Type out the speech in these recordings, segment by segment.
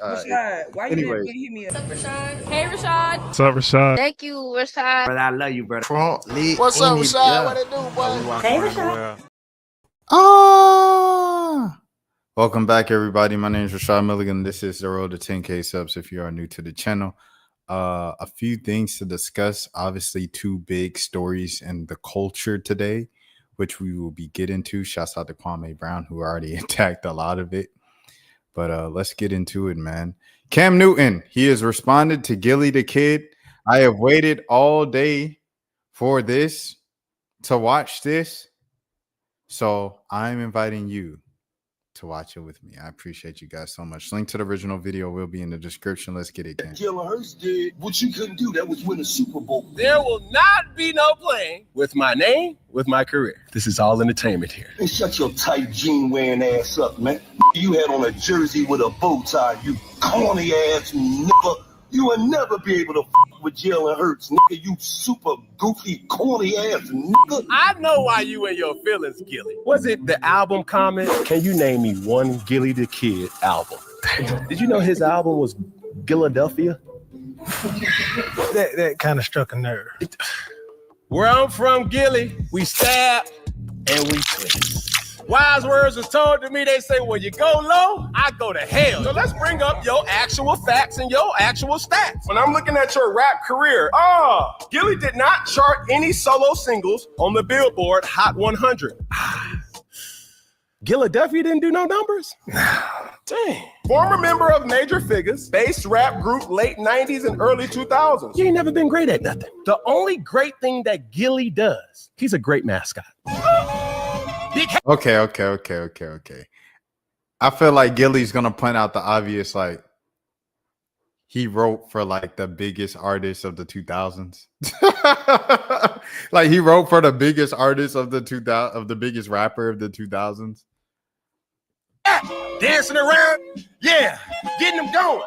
Rashad, why you Anyway. didn't hit me up? What's up, Rashad? Hey, Rashad. What's up, Rashad? Thank you, Rashad. Brother, I love you, brother. What's up, Rashad? What it do, boy? Hey, Rashad. Welcome back, everybody. My name is Rashad Milligan. This is the road to 10K subs if you are new to the channel. A few things to discuss. Obviously, two big stories in the culture today, which we will be getting to. Shouts out to Kwame Brown, who already attacked a lot of it. But let's get into it, man. Cam Newton, he has responded to Gilly the Kid. I have waited all day for this, to watch this. So I'm inviting you to watch it with me. I appreciate you guys so much. Link to the original video will be in the description. Let's get it, Cam. Jalen Hurts did what you couldn't do. That was win a Super Bowl. There will not be no playing with my name, with my career. This is all entertainment here. And shut your tight jean wearing ass up, man. You had on a jersey with a bow tie, you corny ass nigga. You will never be able to with Jalen Hurts, nigga. You super goofy, corny ass nigga. I know why you in your feelings, Gilly. Was it the album comment? Can you name me one Gilly the Kid album? Did you know his album was Philadelphia? That kind of struck a nerve. Where I'm from, Gilly, we stab and we twist. Wise words was told to me. They say, when you go low, I go to hell. So let's bring up your actual facts and your actual stats. When I'm looking at your rap career, Gilly did not chart any solo singles on the Billboard Hot 100. Philadelphia didn't do no numbers? Dang. Former member of Major Figures, bass rap group late 90s and early 2000s. You ain't never been great at nothing. The only great thing that Gilly does, he's a great mascot. Okay. I feel like Gilly's gonna point out the obvious, like he wrote for like the biggest artists of the 2000s. Like he wrote for the biggest artist of the 2000 of the biggest rapper of the 2000s. Dancing around, yeah, getting them going.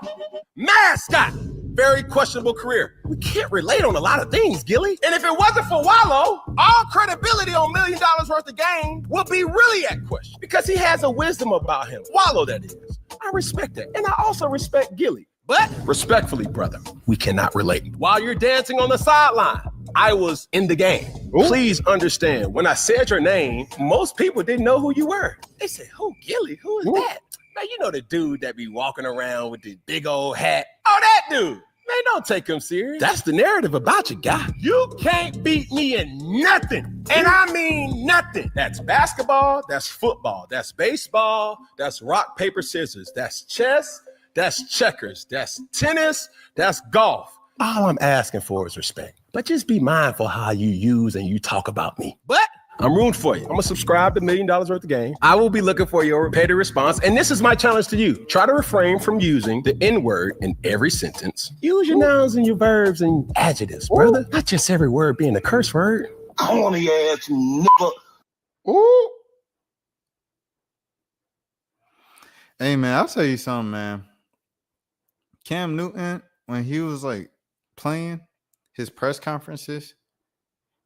Mascot, very questionable career. We can't relate on a lot of things, Gilly. And if it wasn't for Wallow, all credibility on $1 million worth of game would be really at question because he has a wisdom about him. Wallow, that is. I respect that. And I also respect Gilly. But respectfully, brother, we cannot relate. While you're dancing on the sideline, I was in the game. Ooh. Please understand, when I said your name, most people didn't know who you were. They said, who, Gilly? Who is that? Man, you know the dude that be walking around with the big old hat. Oh, that dude. Man, don't take him serious. That's the narrative about you, guy. You can't beat me in nothing. And I mean nothing. That's basketball. That's football. That's baseball. That's rock, paper, scissors. That's chess. That's checkers. That's tennis. That's golf. All I'm asking for is respect. But just be mindful how you use and you talk about me. But I'm rooting for you. I'm going to subscribe to $1 million worth of game. I will be looking for your repeated response. And this is my challenge to you. Try to refrain from using the N-word in every sentence. Use your nouns and your verbs and adjectives, brother. Not just every word being a curse word. Corny ass nigga. Ooh. Hey, man, I'll tell you something, man. Cam Newton, when he was like playing his press conferences,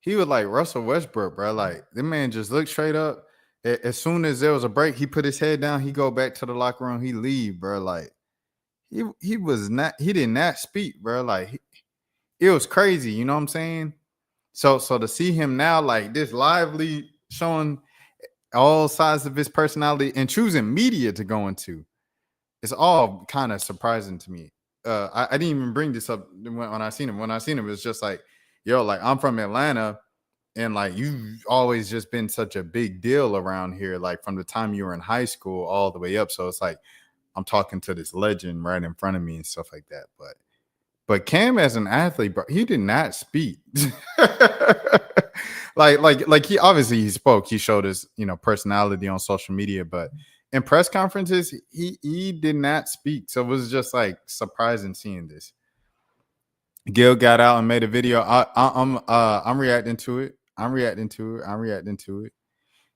he was like Russell Westbrook, bro. Like, the man just looked straight up. As soon as there was a break, he put his head down. He go back to the locker room. He leave, bro. Like, he did not speak, bro. Like, it was crazy. You know what I'm saying? So to see him now, like this lively, showing all sides of his personality and choosing media to go into, it's all kind of surprising to me. I didn't even bring this up when I seen him. When I seen him, it was just like, yo, like I'm from Atlanta, and like you've always just been such a big deal around here, like from the time you were in high school all the way up. So it's like I'm talking to this legend right in front of me and stuff like that. But Cam as an athlete, bro, he did not speak. like he obviously he spoke. He showed his personality on social media, but in press conferences, he did not speak. So it was just like surprising seeing this. Gil got out and made a video. I'm reacting to it. I'm reacting to it.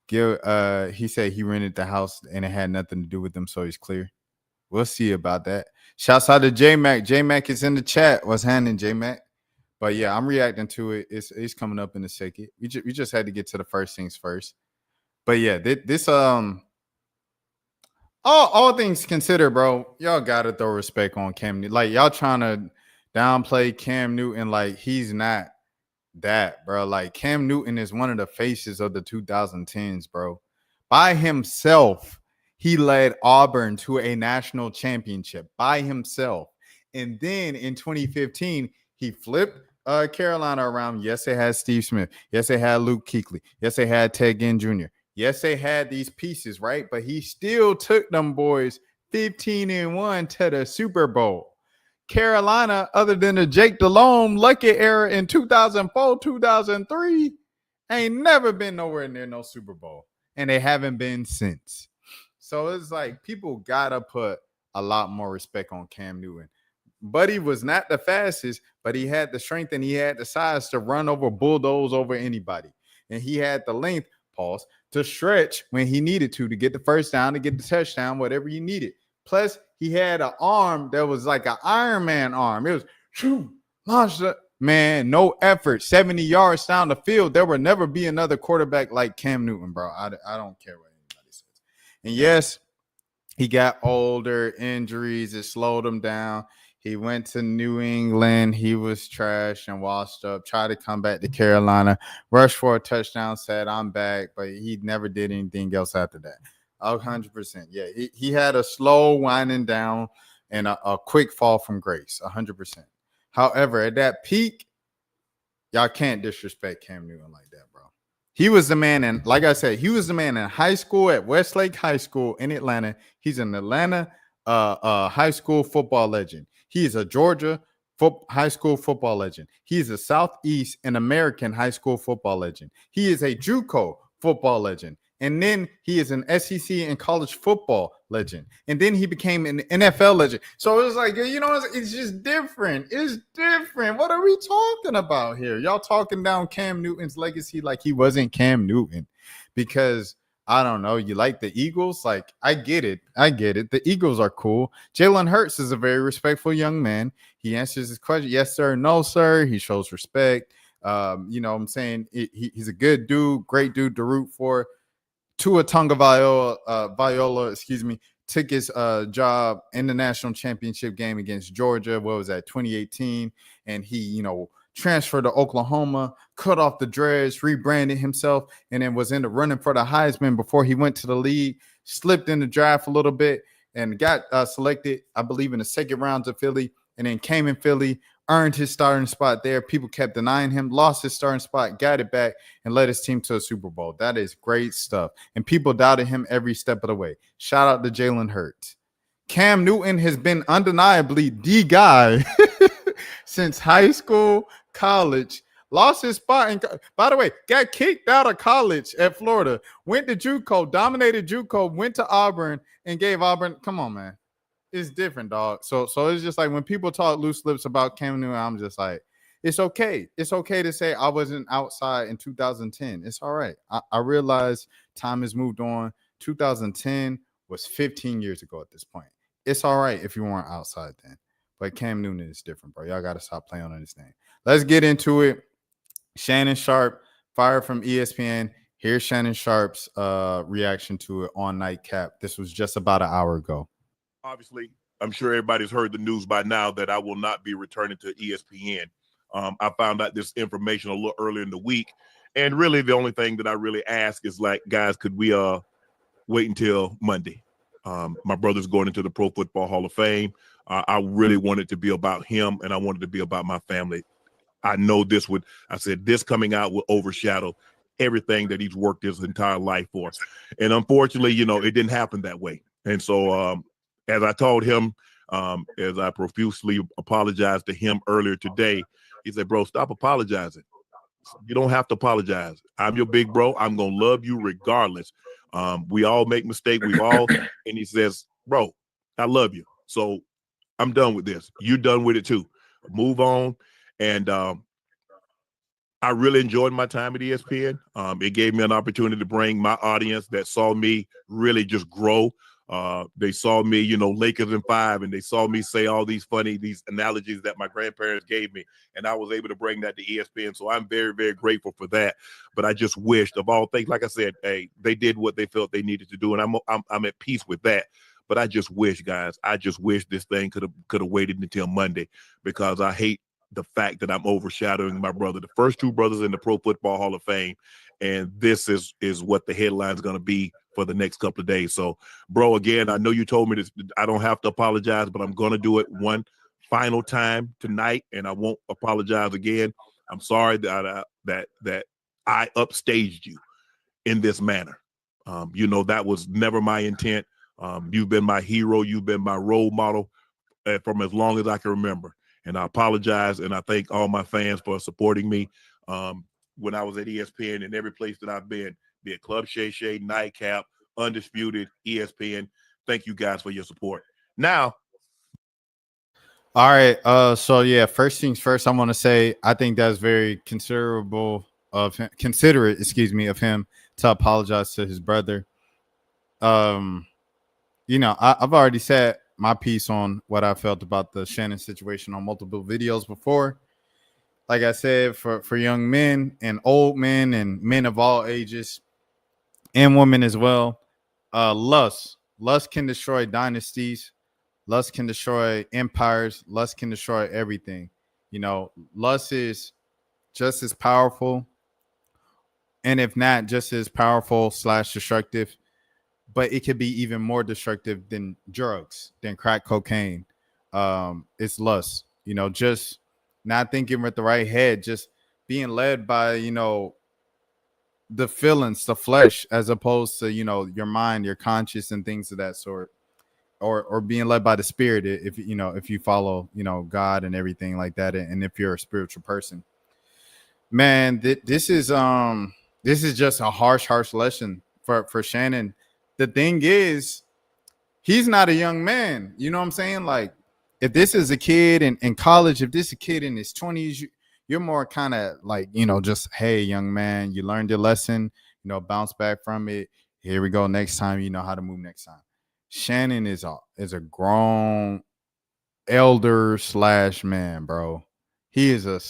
Gil, he said he rented the house and it had nothing to do with them, so he's clear. We'll see about that. Shouts out to J-Mac. J-Mac is in the chat. What's happening, J-Mac? But yeah, I'm reacting to it. It's coming up in a second. We just had to get to the first things first. But yeah, this All things considered, bro, y'all gotta throw respect on Cam Newton. Like y'all trying to downplay Cam Newton, like he's not that, bro. Like Cam Newton is one of the faces of the 2010s, bro. By himself, he led Auburn to a national championship by himself. And then in 2015, he flipped Carolina around. Yes, they had Steve Smith. Yes, they had Luke Kuechly. Yes, they had Ted Ginn Jr. Yes, they had these pieces, right? But he still took them boys 15-1 to the Super Bowl. Carolina, other than the Jake Delhomme Lucky era in 2004, 2003, ain't never been nowhere near no Super Bowl. And they haven't been since. So it's like people gotta put a lot more respect on Cam Newton. Buddy was not the fastest, but he had the strength and he had the size to run over, bulldoze over anybody. And he had the length, pause, to stretch when he needed to get the first down, to get the touchdown, whatever you needed. Plus, he had an arm that was like an Iron Man arm. It was launch it. Man, no effort, 70 yards down the field. There will never be another quarterback like Cam Newton, bro. I don't care what anybody says. And yes, he got older, injuries, it slowed him down. He went to New England. He was trash and washed up, tried to come back to Carolina, rushed for a touchdown, said, I'm back, but he never did anything else after that. 100%. Yeah, he had a slow winding down and a quick fall from grace, 100%. However, at that peak, y'all can't disrespect Cam Newton like that, bro. He was the man, and like I said, he was the man in high school at Westlake High School in Atlanta. He's an Atlanta high school football legend. He is a Georgia high school football legend. He is a Southeast and American high school football legend. He is a JUCO football legend. And then he is an SEC and college football legend. And then he became an NFL legend. So it was like, you know, it's just different. It's different. What are we talking about here? Y'all talking down Cam Newton's legacy like he wasn't Cam Newton. Because, I don't know, you like the Eagles? Like, I get it. The Eagles are cool. Jalen Hurts is a very respectful young man. He answers his question, yes, sir, no, sir. He shows respect. You know what I'm saying? He's a good dude, great dude to root for. Tua Viola, took his job in the national championship game against Georgia. What was that, 2018? And he, you know, transferred to Oklahoma, cut off the dreads, rebranded himself, and then was in the running for the Heisman before he went to the league, slipped in the draft a little bit, and got selected, I believe, in the second round to Philly, and then came in Philly, earned his starting spot there. People kept denying him, lost his starting spot, got it back, and led his team to a Super Bowl. That is great stuff. And people doubted him every step of the way. Shout out to Jalen Hurts. Cam Newton has been undeniably the guy since high school, college, lost his spot. And by the way, got kicked out of college at Florida, went to JUCO, dominated JUCO, went to Auburn, and gave Auburn, come on, man. It's different, dog. So it's just like when people talk loose lips about Cam Newton, I'm just like, it's okay. It's okay to say I wasn't outside in 2010. It's all right. I realize time has moved on. 2010 was 15 years ago at this point. It's all right if you weren't outside then. But Cam Newton is different, bro. Y'all got to stop playing on his name. Let's get into it. Shannon Sharpe, fired from ESPN. Here's Shannon Sharpe's reaction to it on Nightcap. This was just about an hour ago. Obviously, I'm sure everybody's heard the news by now that I will not be returning to ESPN. I found out this information a little earlier in the week. And really, the only thing that I really ask is, like, guys, could we wait until Monday? My brother's going into the Pro Football Hall of Fame. I really wanted to be about him, and I wanted to be about my family. I know this coming out will overshadow everything that he's worked his entire life for. And unfortunately, you know, it didn't happen that way. And so, as I told him, as I profusely apologized to him earlier today, he said, bro, stop apologizing. You don't have to apologize. I'm your big bro. I'm going to love you regardless. We all make mistakes. And he says, bro, I love you. So I'm done with this. You're done with it too. Move on. And I really enjoyed my time at ESPN. It gave me an opportunity to bring my audience that saw me really just grow. They saw me, you know, Lakers in 5, and they saw me say all these analogies that my grandparents gave me, and I was able to bring that to ESPN. So I'm very, very grateful for that. But I just wished, of all things, like I said, hey, they did what they felt they needed to do, and I'm at peace with that. But I just wish, guys, this thing could have waited until Monday, because I hate the fact that I'm overshadowing my brother, the first two brothers in the Pro Football Hall of Fame, and this is what the headline is going to be for the next couple of days. So, bro, again, I know you told me this. I don't have to apologize, but I'm going to do it one final time tonight, and I won't apologize again. I'm sorry that I upstaged you in this manner. That was never my intent. You've been my hero. You've been my role model from as long as I can remember. And I apologize, and I thank all my fans for supporting me when I was at ESPN and every place that I've been, be it Club Shay Shay, Nightcap, Undisputed, ESPN. Thank you guys for your support. Now, all right. So yeah, first things first, I want to say I think that's very considerate of him to apologize to his brother. I've already said my piece on what I felt about the Shannon situation on multiple videos before. Like I said, for young men and old men and men of all ages and women as well, lust can destroy dynasties. Lust can destroy empires. Lust can destroy everything. Lust is just as powerful, and if not just as powerful / destructive, but it could be even more destructive than drugs, than crack cocaine. It's lust, just not thinking with the right head, just being led by, the feelings, the flesh, as opposed to, your mind, your conscience and things of that sort. Or being led by the spirit, if you follow, God and everything like that, and if you're a spiritual person, man, this is just a harsh lesson for Shannon. The thing is, he's not a young man. You know what I'm saying? Like, if this is a kid in college, if this is a kid in his 20s, you're more kind of like, just, hey, young man, you learned your lesson, bounce back from it. Here we go. Next time, you know how to move next time. Shannon is a grown elder / man, bro. He is a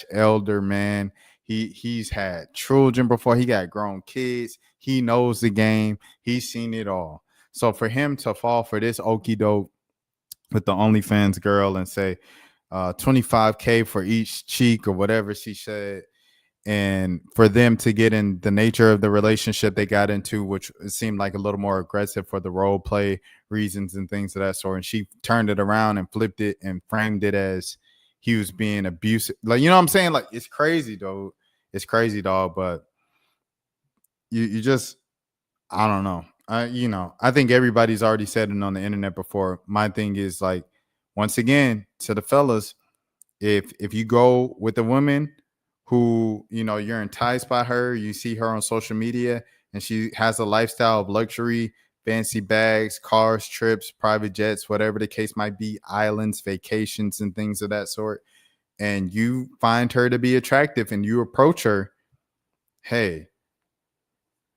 / elder man. He's had children before. He got grown kids. He knows the game. He's seen it all. So for him to fall for this okie doke with the OnlyFans girl and say $25K for each cheek or whatever she said, and for them to get in the nature of the relationship they got into, which seemed like a little more aggressive for the role play reasons and things of that sort. And she turned it around and flipped it and framed it as he was being abusive. Like, you know what I'm saying? Like, it's crazy, though. It's crazy, dog. But you just, I don't know. I think everybody's already said it on the internet before. My thing is, like, once again, to the fellas, if you go with a woman who, you're enticed by her, you see her on social media, and she has a lifestyle of luxury, fancy bags, cars, trips, private jets, whatever the case might be, islands, vacations, and things of that sort, and you find her to be attractive and you approach her, hey,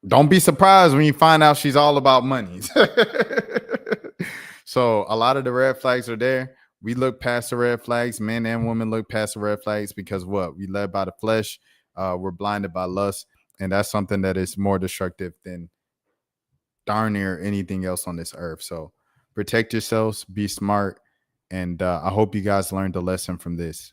don't be surprised when you find out she's all about money. So a lot of the red flags are there. We look past the red flags. Men and women look past the red flags because what? We led by the flesh. We're blinded by lust. And that's something that is more destructive than darn near anything else on this earth. So protect yourselves. Be smart. And I hope you guys learned a lesson from this.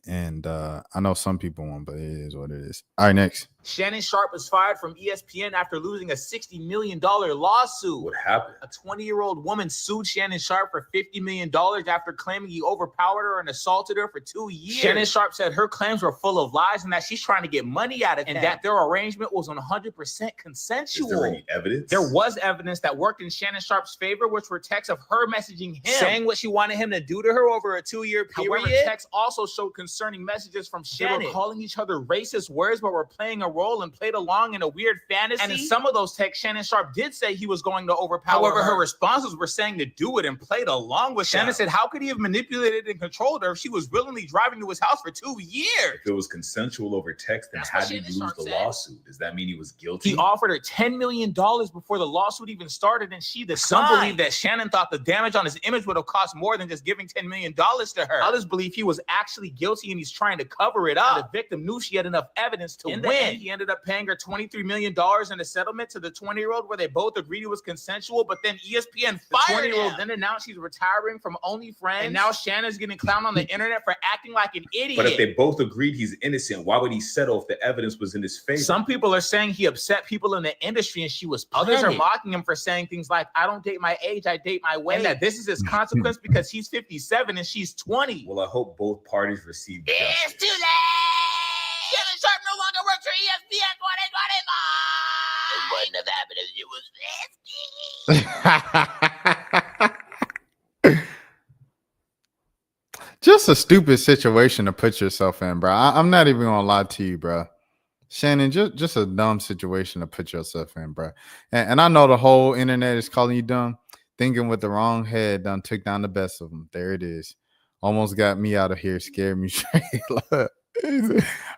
And I know some people won't, but it is what it is. All right, next. Shannon Sharpe was fired from ESPN after losing a $60 million lawsuit. What happened? A 20-year-old woman sued Shannon Sharpe for $50 million after claiming he overpowered her and assaulted her for 2 years. Shannon Sharpe said her claims were full of lies and that she's trying to get money out of him, and that their arrangement was 100% consensual. Is there any evidence? There was evidence that worked in Shannon Sharpe's favor, which were texts of her messaging him, saying what she wanted him to do to her over a 2-year period. However, texts also showed concerning messages from Shannon. They were calling each other racist words, but were playing a role and played along in a weird fantasy. And in some of those texts, Shannon Sharpe did say he was going to overpower her. However, her responses were saying to do it and played along with Shannon. Said, how could he have manipulated and controlled her if she was willingly driving to his house for 2 years? If it was consensual over text, then how did he lose the lawsuit? Does that mean he was guilty? He offered her $10 million before the lawsuit even started, and she declined. Some believe that Shannon thought the damage on his image would have cost more than just giving $10 million to her. Others believe he was actually guilty and he's trying to cover it up. The victim knew she had enough evidence to win. he ended up paying her $23 million in a settlement to the 20-year-old where they both agreed it was consensual, but then ESPN fired the 20-year-old then announced she's retiring from OnlyFriends, and now Shannon's getting clowned on the internet for acting like an idiot. But if they both agreed he's innocent, why would he settle if the evidence was in his favor? Some people are saying he upset people in the industry and she was panicked. Others are mocking him for saying things like, I don't date my age, I date my weight. And that this is his consequence because he's 57 and she's 20. Well, I hope both parties receive justice. It's too late. Shannon Sharpe no longer works for ESPN 2025. It wouldn't have happened if you was risky. Just a stupid situation to put yourself in, bro. I'm not even gonna lie to you, bro. Shannon, just a dumb situation to put yourself in, bro. And I know the whole internet is calling you dumb. Thinking with the wrong head done took down the best of them. There it is. Almost got me out of here, scared me straight.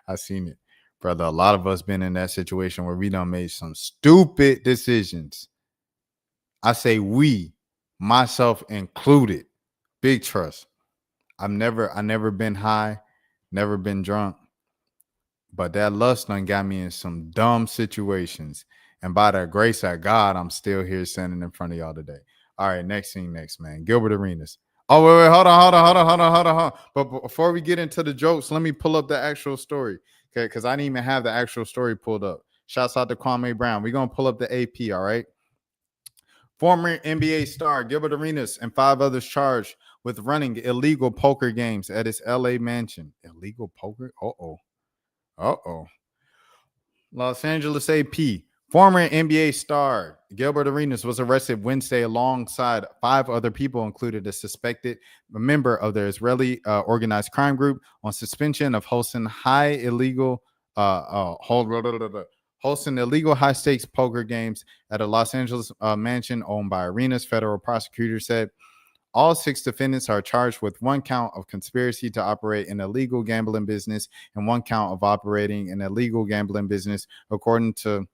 I seen it, brother. A lot of us been in that situation where we done made some stupid decisions. I say we, myself included. Big trust. I never been high, never been drunk. But that lust done got me in some dumb situations. And by the grace of God, I'm still here standing in front of y'all today. All right, next, man. Gilbert Arenas. Oh, wait, hold on. But before we get into the jokes, let me pull up the actual story. Okay, because I didn't even have the actual story pulled up. Shouts out to Kwame Brown. We're going to pull up the AP, all right? Former NBA star Gilbert Arenas and 5 others charged with running illegal poker games at his LA mansion. Illegal poker? Uh-oh. Los Angeles AP. Former NBA star Gilbert Arenas was arrested Wednesday alongside 5 other people, including a suspected member of the Israeli organized crime group, on suspension of hosting illegal high-stakes poker games at a Los Angeles mansion owned by Arenas. Federal prosecutors said all 6 defendants are charged with 1 count of conspiracy to operate an illegal gambling business and 1 count of operating an illegal gambling business, according to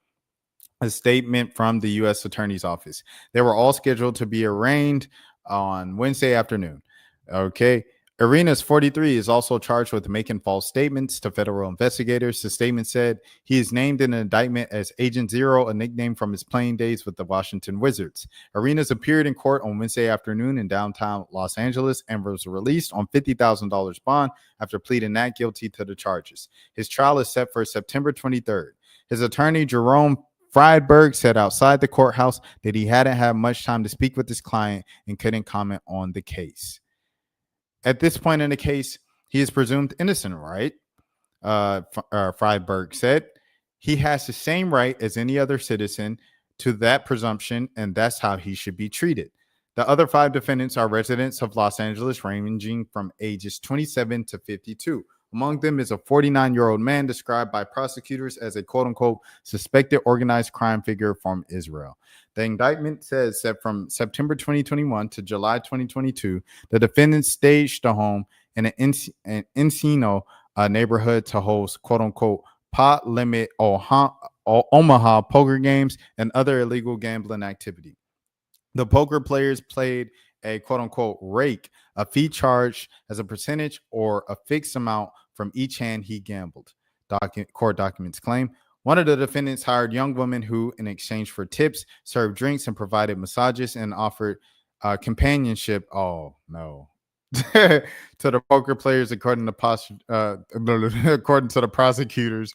a statement from the U.S. Attorney's Office. They were all scheduled to be arraigned on Wednesday afternoon. Okay. Arenas, 43, is also charged with making false statements to federal investigators. The statement said he is named in an indictment as Agent Zero, a nickname from his playing days with the Washington Wizards. Arenas appeared in court on Wednesday afternoon in downtown Los Angeles and was released on $50,000 bond after pleading not guilty to the charges. His trial is set for September 23rd. His attorney, Jerome Friedberg, said outside the courthouse that he hadn't had much time to speak with his client and couldn't comment on the case. At this point in the case, he is presumed innocent, right? Friedberg said he has the same right as any other citizen to that presumption, and that's how he should be treated. The other 5 defendants are residents of Los Angeles, ranging from ages 27 to 52. Among them is a 49-year-old man described by prosecutors as a quote-unquote suspected organized crime figure from Israel. The indictment says that from September 2021 to July 2022, the defendants staged a home in an Encino neighborhood to host quote-unquote pot limit Omaha poker games and other illegal gambling activity. The poker players played a quote-unquote rake, a fee charged as a percentage or a fixed amount from each hand he gambled. Court documents claim one of the defendants hired young women who, in exchange for tips, served drinks and provided massages and offered companionship. Oh, no. To the poker players, according to the prosecutors.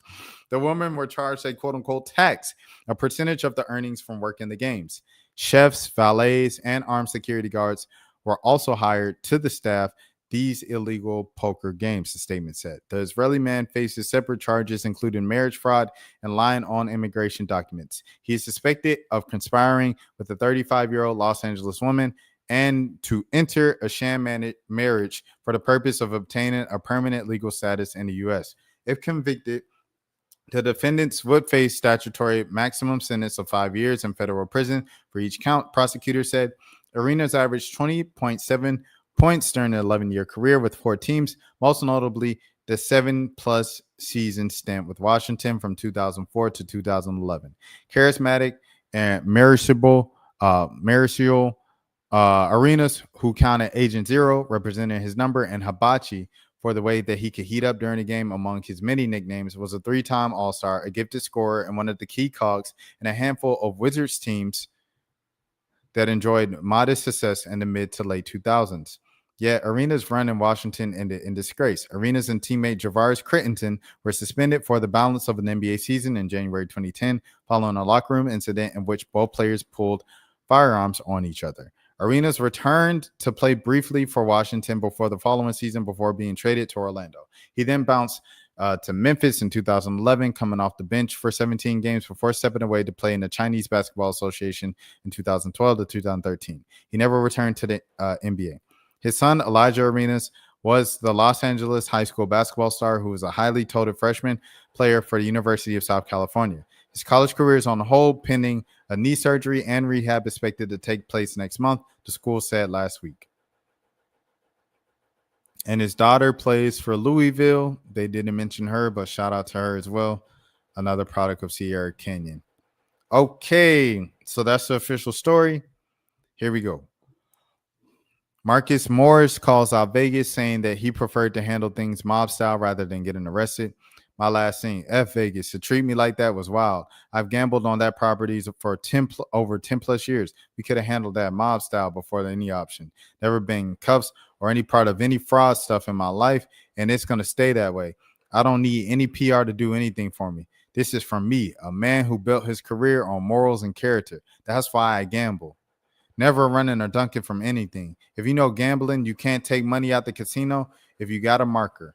The women were charged a quote-unquote tax, a percentage of the earnings from working the games. Chefs, valets, and armed security guards were also hired to the staff these illegal poker games, the statement said. The Israeli man faces separate charges, including marriage fraud and lying on immigration documents. He is suspected of conspiring with a 35-year-old Los Angeles woman and to enter a sham marriage for the purpose of obtaining a permanent legal status in the U.S. If convicted, the defendants would face statutory maximum sentence of 5 years in federal prison for each count. Prosecutors said Arenas averaged 20.7 points during an 11-year career with 4 teams, most notably the 7+ season stint with Washington from 2004 to 2011. Charismatic and Mauricio Arenas, who counted Agent Zero, representing his number, and Hibachi for the way that he could heat up during the game. Among his many nicknames was a 3-time All-Star, a gifted scorer, and one of the key cogs in a handful of Wizards teams that enjoyed modest success in the mid to late 2000s. Yet Arena's run in Washington ended in disgrace. Arenas and teammate Javaris Crittenton were suspended for the balance of an NBA season in January 2010 following a locker room incident in which both players pulled firearms on each other. Arenas returned to play briefly for Washington before the following season before being traded to Orlando. He then bounced to Memphis in 2011, coming off the bench for 17 games before stepping away to play in the Chinese Basketball Association in 2012 to 2013. He never returned to the NBA. His son, Elijah Arenas, was the Los Angeles high school basketball star who was a highly touted freshman player for the University of South California. His college career is on hold pending a knee surgery and rehab expected to take place next month, the school said last week. And his daughter plays for Louisville. They didn't mention her, but shout out to her as well. Another product of Sierra Canyon. Okay, so that's the official story. Here we go. Marcus Morris calls out Vegas, saying that he preferred to handle things mob style rather than getting arrested. My last scene, F Vegas. To treat me like that was wild. I've gambled on that properties for over 10 plus years. We could have handled that mob style before any option. Never been cuffs or any part of any fraud stuff in my life, and it's going to stay that way. I don't need any PR to do anything for me. This is from me, a man who built his career on morals and character. That's why I gamble. Never running or dunking from anything. If you know gambling, you can't take money out the casino if you got a marker.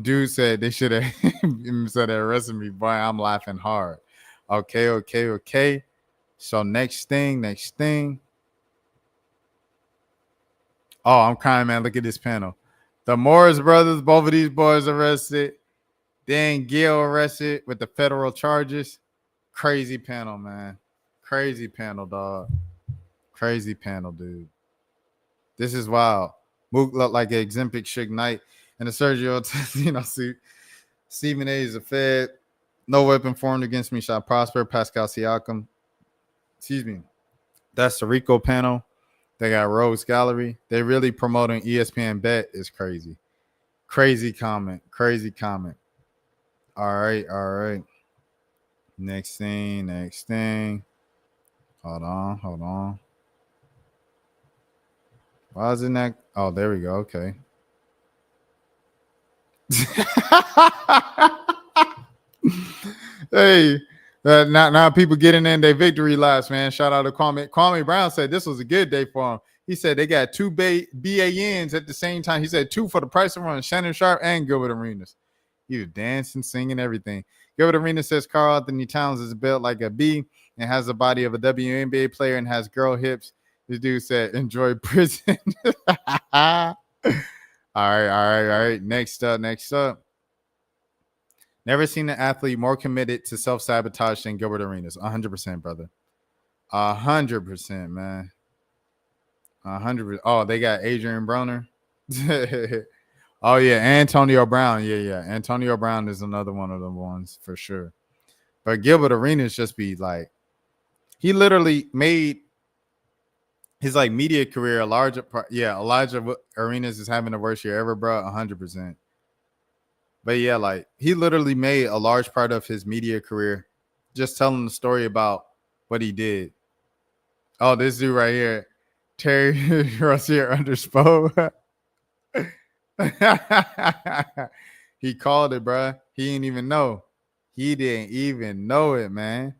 Dude said they should have said they arrested me. Boy, I'm laughing hard. Okay. So next thing. Oh, I'm crying, man. Look at this panel. The Morris brothers, both of these boys arrested. Then Gil arrested with the federal charges. Crazy panel, man. Crazy panel, dog. Crazy panel, dude. This is wild. Mook looked like an exemplific Suge Knight in a Sergio Testino suit. Stephen A. is a Fed. No weapon formed against me shall prosper. Pascal Siakam. Excuse me. That's the Rico panel. They got Rogues Gallery. They really promoting ESPN Bet is crazy. Crazy comment. All right. Next thing. Hold on. Why is it not? Oh, there we go. Okay. Hey, now people getting in their victory laps, man. Shout out to Kwame. Kwame Brown said this was a good day for him. He said they got two BANs at the same time. He said 2 for the price of one, Shannon Sharpe and Gilbert Arenas. He was dancing, singing, everything. Gilbert Arenas says Karl Anthony Towns is built like a B and has the body of a WNBA player and has girl hips. This dude said, enjoy prison. All right. Next up. Never seen an athlete more committed to self-sabotage than Gilbert Arenas. 100%, brother. 100%, man. 100%. Oh, they got Adrian Broner. Oh, yeah, Antonio Brown. Yeah. Antonio Brown is another one of the ones for sure. But Gilbert Arenas just be like, he literally made his like media career a larger part. Yeah, Elijah Arenas is having the worst year ever, bro. 100%. But yeah, like he literally made a large part of his media career just telling the story about what he did. Oh, this dude right here, Terry Rozier underspo. He called it, bro. He didn't even know. He didn't even know it, man.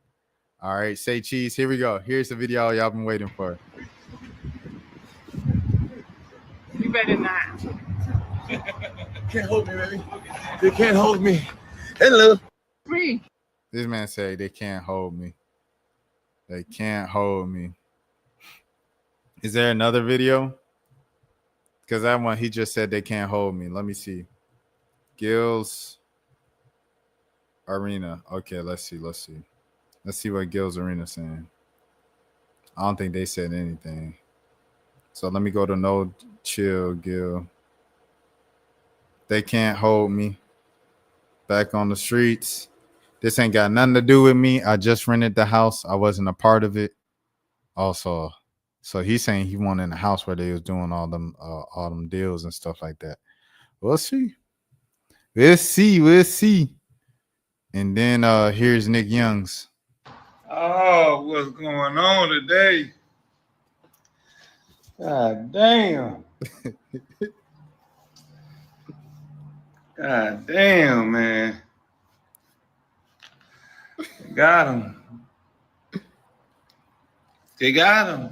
All right, say cheese. Here we go. Here's the video y'all been waiting for. You better not. Can't hold me, baby. They can't hold me. Hello. Free. This man said they can't hold me. They can't hold me. Is there another video? Because that one, he just said they can't hold me. Let me see. Gil's Arena. Okay, let's see. Let's see what Gil's Arena saying. I don't think they said anything. So let me go to No Chill Gil. They can't hold me. Back on the streets. This ain't got nothing to do with me. I just rented the house. I wasn't a part of it. Also, so he's saying he wanted in the house where they was doing all them deals and stuff like that. We'll see. We'll see. And then here's Nick Young's. Oh, what's going on today? God damn. God damn, man. Got him. They got him.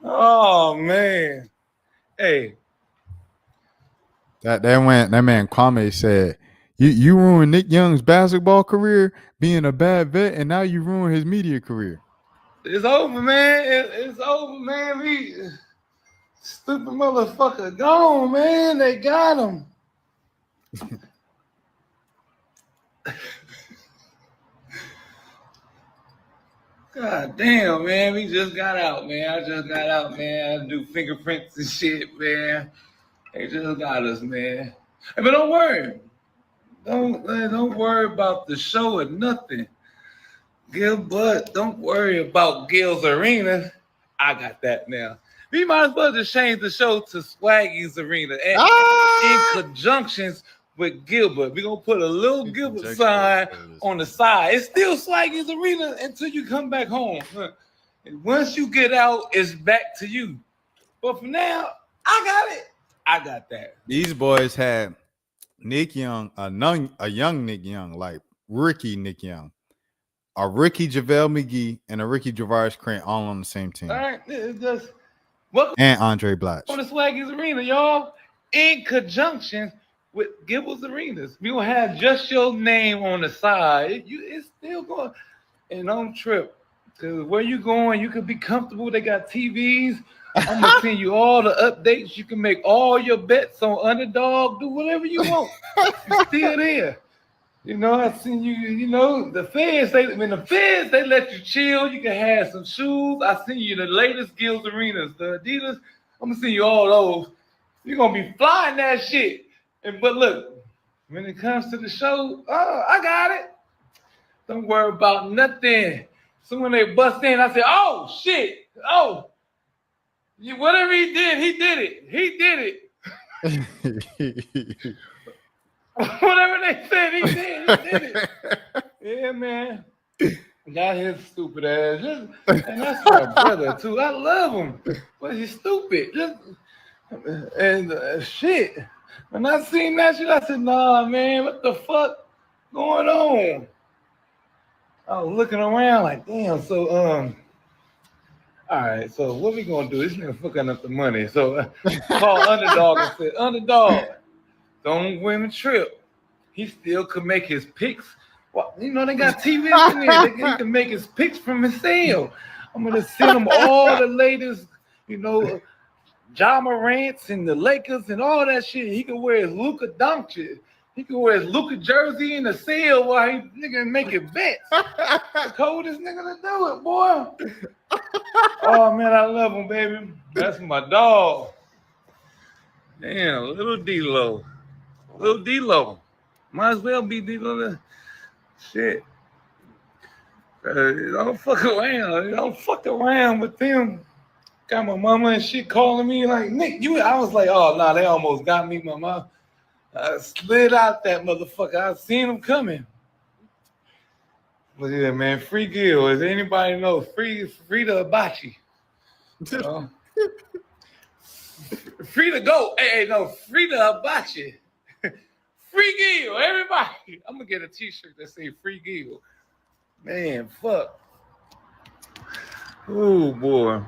Oh, man. Hey. That man Kwame said, you ruined Nick Young's basketball career being a bad vet, and now you ruined his media career. It's over, man. It's over, man. Stupid motherfucker gone, man. They got him. God damn, man. We just got out, man. I just got out, man. I do fingerprints and shit, man. They just got us, man. Hey, but don't worry. Don't worry about the show or nothing. Gilbert, don't worry about Gil's Arena. I got that now. We might as well just change the show to Swaggy's Arena and in conjunctions with Gilbert. We're going to put a little Gilbert sign on the side. It's still Swaggy's Arena until you come back home. And once you get out, it's back to you. But for now, I got it. I got that. These boys had Nick Young, a young Nick Young, like Ricky Nick Young, a Ricky JaVale McGee, and a Ricky Javaris Crane all on the same team. All right, it's just welcome and Andre Blatch on the Swaggy's Arena, y'all, in conjunction with Gilbert's Arenas. We gonna have just your name on the side. It's still going, and don't trip, because where you going, you could be comfortable. They got TVs. I'm gonna send you all the updates. You can make all your bets on Underdog. Do whatever you want. It's still there. You know, I seen you. You know, the feds. They let you chill. You can have some shoes. I seen you the latest Gil's Arenas, the Adidas. I'm gonna send you all those. You're gonna be flying that shit. But look, when it comes to the show, I got it. Don't worry about nothing. So when they bust in, I say, "Oh shit! Oh, whatever he did it. He did it." Whatever they said, he did it. Yeah, man. Got his stupid ass. And that's my brother, too. I love him. But he's stupid. Shit. When I seen that shit, I said, nah, man, what the fuck going on? I was looking around like, damn, so, all right, so what we gonna do? This nigga fucking up the money. So call Underdog and said, Underdog, don't win a trip. He still could make his picks. Well, you know, they got TVs in there. He can make his picks from his cell. I'm going to send him all the latest, you know, Ja Morant's and the Lakers and all that shit. He can wear his Luka Doncic. He can wear his Luka jersey in the cell while he nigga making bets. The coldest nigga to do it, boy. Oh, man, I love him, baby. That's my dog. Damn, little D-Lo. Little D-Lo. Might as well be D-Lo. Shit. Don't fuck around. Don't fuck around with them. Got my mama and shit calling me like, Nick, I was like, oh, nah, they almost got me, mama. I slid out that motherfucker. I seen him coming. But yeah, man, free Gil. As anybody know, free the hibachi. You know? Free to go. Hey, no, free the hibachi. Free Gil, everybody. I'm gonna get a t-shirt that say free Gil. Man, fuck. Oh boy.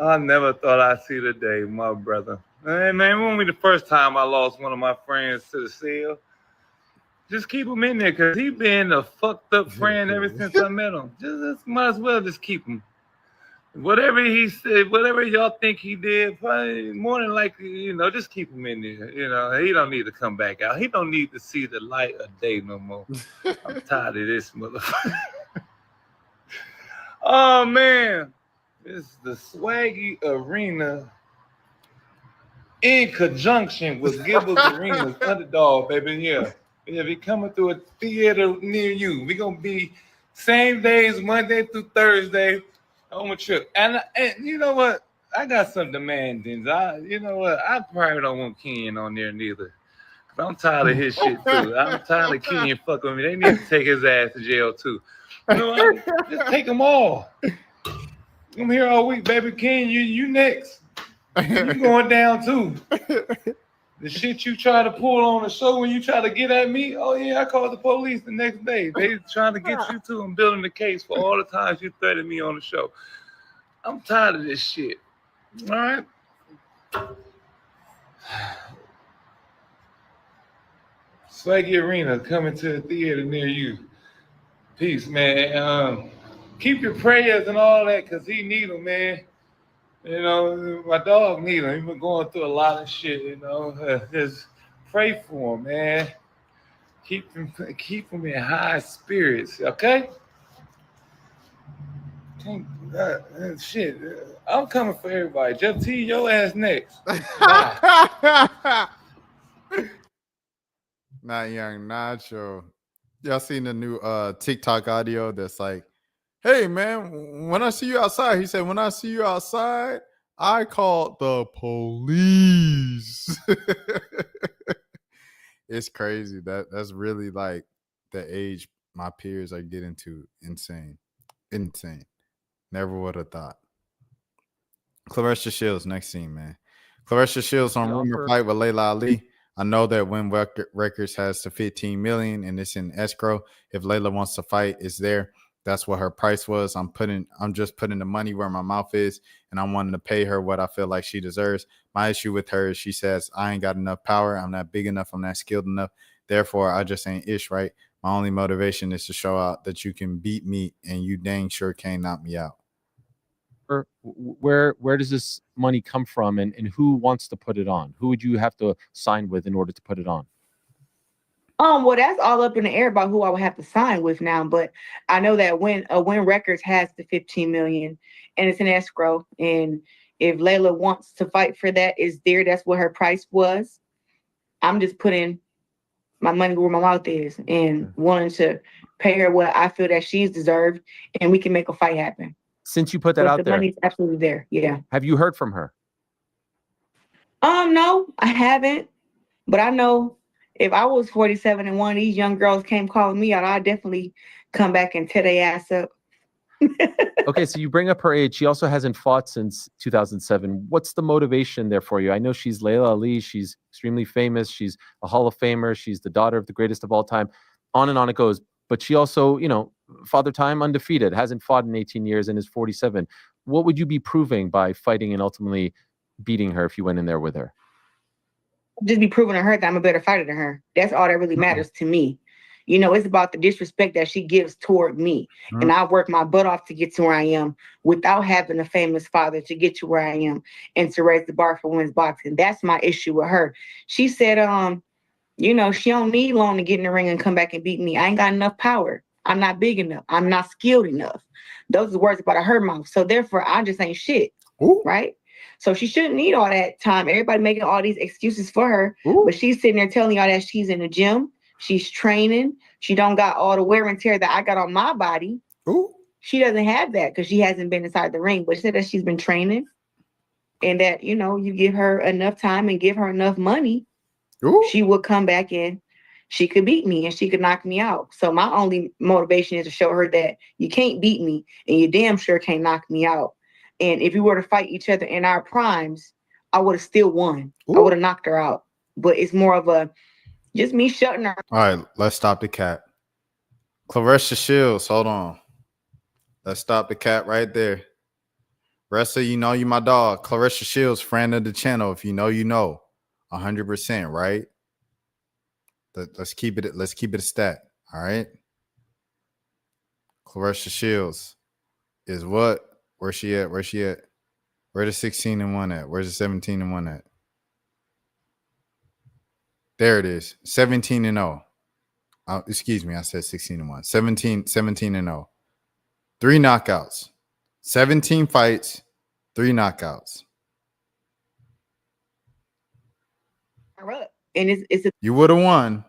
I never thought I'd see the day, my brother. Hey, man, it won't be the first time I lost one of my friends to the cell. Just keep him in there, because he been a fucked up friend ever since I met him. Just might as well just keep him. Whatever he said, whatever y'all think he did, probably more than likely, you know, just keep him in there. You know, he don't need to come back out. He don't need to see the light of day no more. I'm tired of this motherfucker. Oh, man. This is the Swaggy Arena in conjunction with Gilbert's Arena's Underdog, baby. Yeah. Yeah, we coming through a theater near you. We going to be same days, Monday through Thursday, on a trip. And you know what? I got some demandings. You know what? I probably don't want Ken on there neither. I'm tired of his shit too. I'm tired of Ken fucking with me. They need to take his ass to jail too. You know what? Just take them all. I'm here all week, baby. Ken, you next. You going down too. The shit you try to pull on the show when you try to get at me, oh yeah, I called the police the next day. They trying to get you too. I'm building the case for all the times you threatened me on the show. I'm tired of this shit. All right. Swaggy Arena coming to a theater near you. Peace, man. Keep your prayers and all that, cause he need them, man. You know, my dog need him. He's been going through a lot of shit, you know. Just pray for him, man. Keep him in high spirits, okay? Shit, I'm coming for everybody. Jeff T, your ass next. Not Young Nacho. Y'all seen the new TikTok audio that's like, hey, man, when I see you outside, he said, when I see you outside, I called the police. It's crazy. That's really like the age my peers are getting to. Insane. Never would have thought. Claressa Shields, next scene, man. Claressa Shields on rumor fight with Layla Ali. I know that Win Records has the $15 million and it's in escrow. If Layla wants to fight, it's there. That's what her price was. I'm just putting the money where my mouth is, and I'm wanting to pay her what I feel like she deserves. My issue with her is she says, I ain't got enough power. I'm not big enough. I'm not skilled enough. Therefore, I just ain't ish, right? My only motivation is to show out that you can beat me, and you dang sure can't knock me out. Where does this money come from, and who wants to put it on? Who would you have to sign with in order to put it on? Well, that's all up in the air about who I would have to sign with now. But I know that Win Records has the $15 million and it's an escrow. And if Layla wants to fight for that, is there? That's what her price was. I'm just putting my money where my mouth is and wanting to pay her what I feel that she's deserved, and we can make a fight happen. Since you put that out there, the money's absolutely there. Yeah. Have you heard from her? No, I haven't. But I know if I was 47 and one of these young girls came calling me out, I'd definitely come back and tear their ass up. Okay, so you bring up her age. She also hasn't fought since 2007. What's the motivation there for you? I know she's Layla Ali. She's extremely famous. She's a Hall of Famer. She's the daughter of the greatest of all time. On and on it goes. But she also, Father Time undefeated, hasn't fought in 18 years and is 47. What would you be proving by fighting and ultimately beating her if you went in there with her? Just be proving to her that I'm a better fighter than her. That's all that really matters to me. It's about the disrespect that she gives toward me. Mm-hmm. And I work my butt off to get to where I am without having a famous father to get to where I am and to raise the bar for women's boxing. That's my issue with her. She said, she don't need long to get in the ring and come back and beat me. I ain't got enough power. I'm not big enough. I'm not skilled enough. Those are the words out of her mouth. So therefore, I just ain't shit. Ooh. Right? So she shouldn't need all that time. Everybody making all these excuses for her. Ooh. But she's sitting there telling y'all that she's in the gym. She's training. She don't got all the wear and tear that I got on my body. Ooh. She doesn't have that because she hasn't been inside the ring. But she said that she's been training and that, you give her enough time and give her enough money. Ooh. She would come back and she could beat me and she could knock me out. So my only motivation is to show her that you can't beat me and you damn sure can't knock me out. And if we were to fight each other in our primes, I would have still won. Ooh. I would have knocked her out. But it's more of just me shutting her. All right, let's stop the cat. Claressa Shields, hold on. Let's stop the cat right there. Ressa, you my dog. Claressa Shields, friend of the channel. If you know. 100%, right? Let's keep it a stat. All right. Claressa Shields is what? Where's she at? Where's the 16-1 at? Where's the 17-1 at? There it is. 17-0. Excuse me, I said 16-1. 17-0. 3 knockouts. 17 fights, 3 knockouts. And it's you would have won.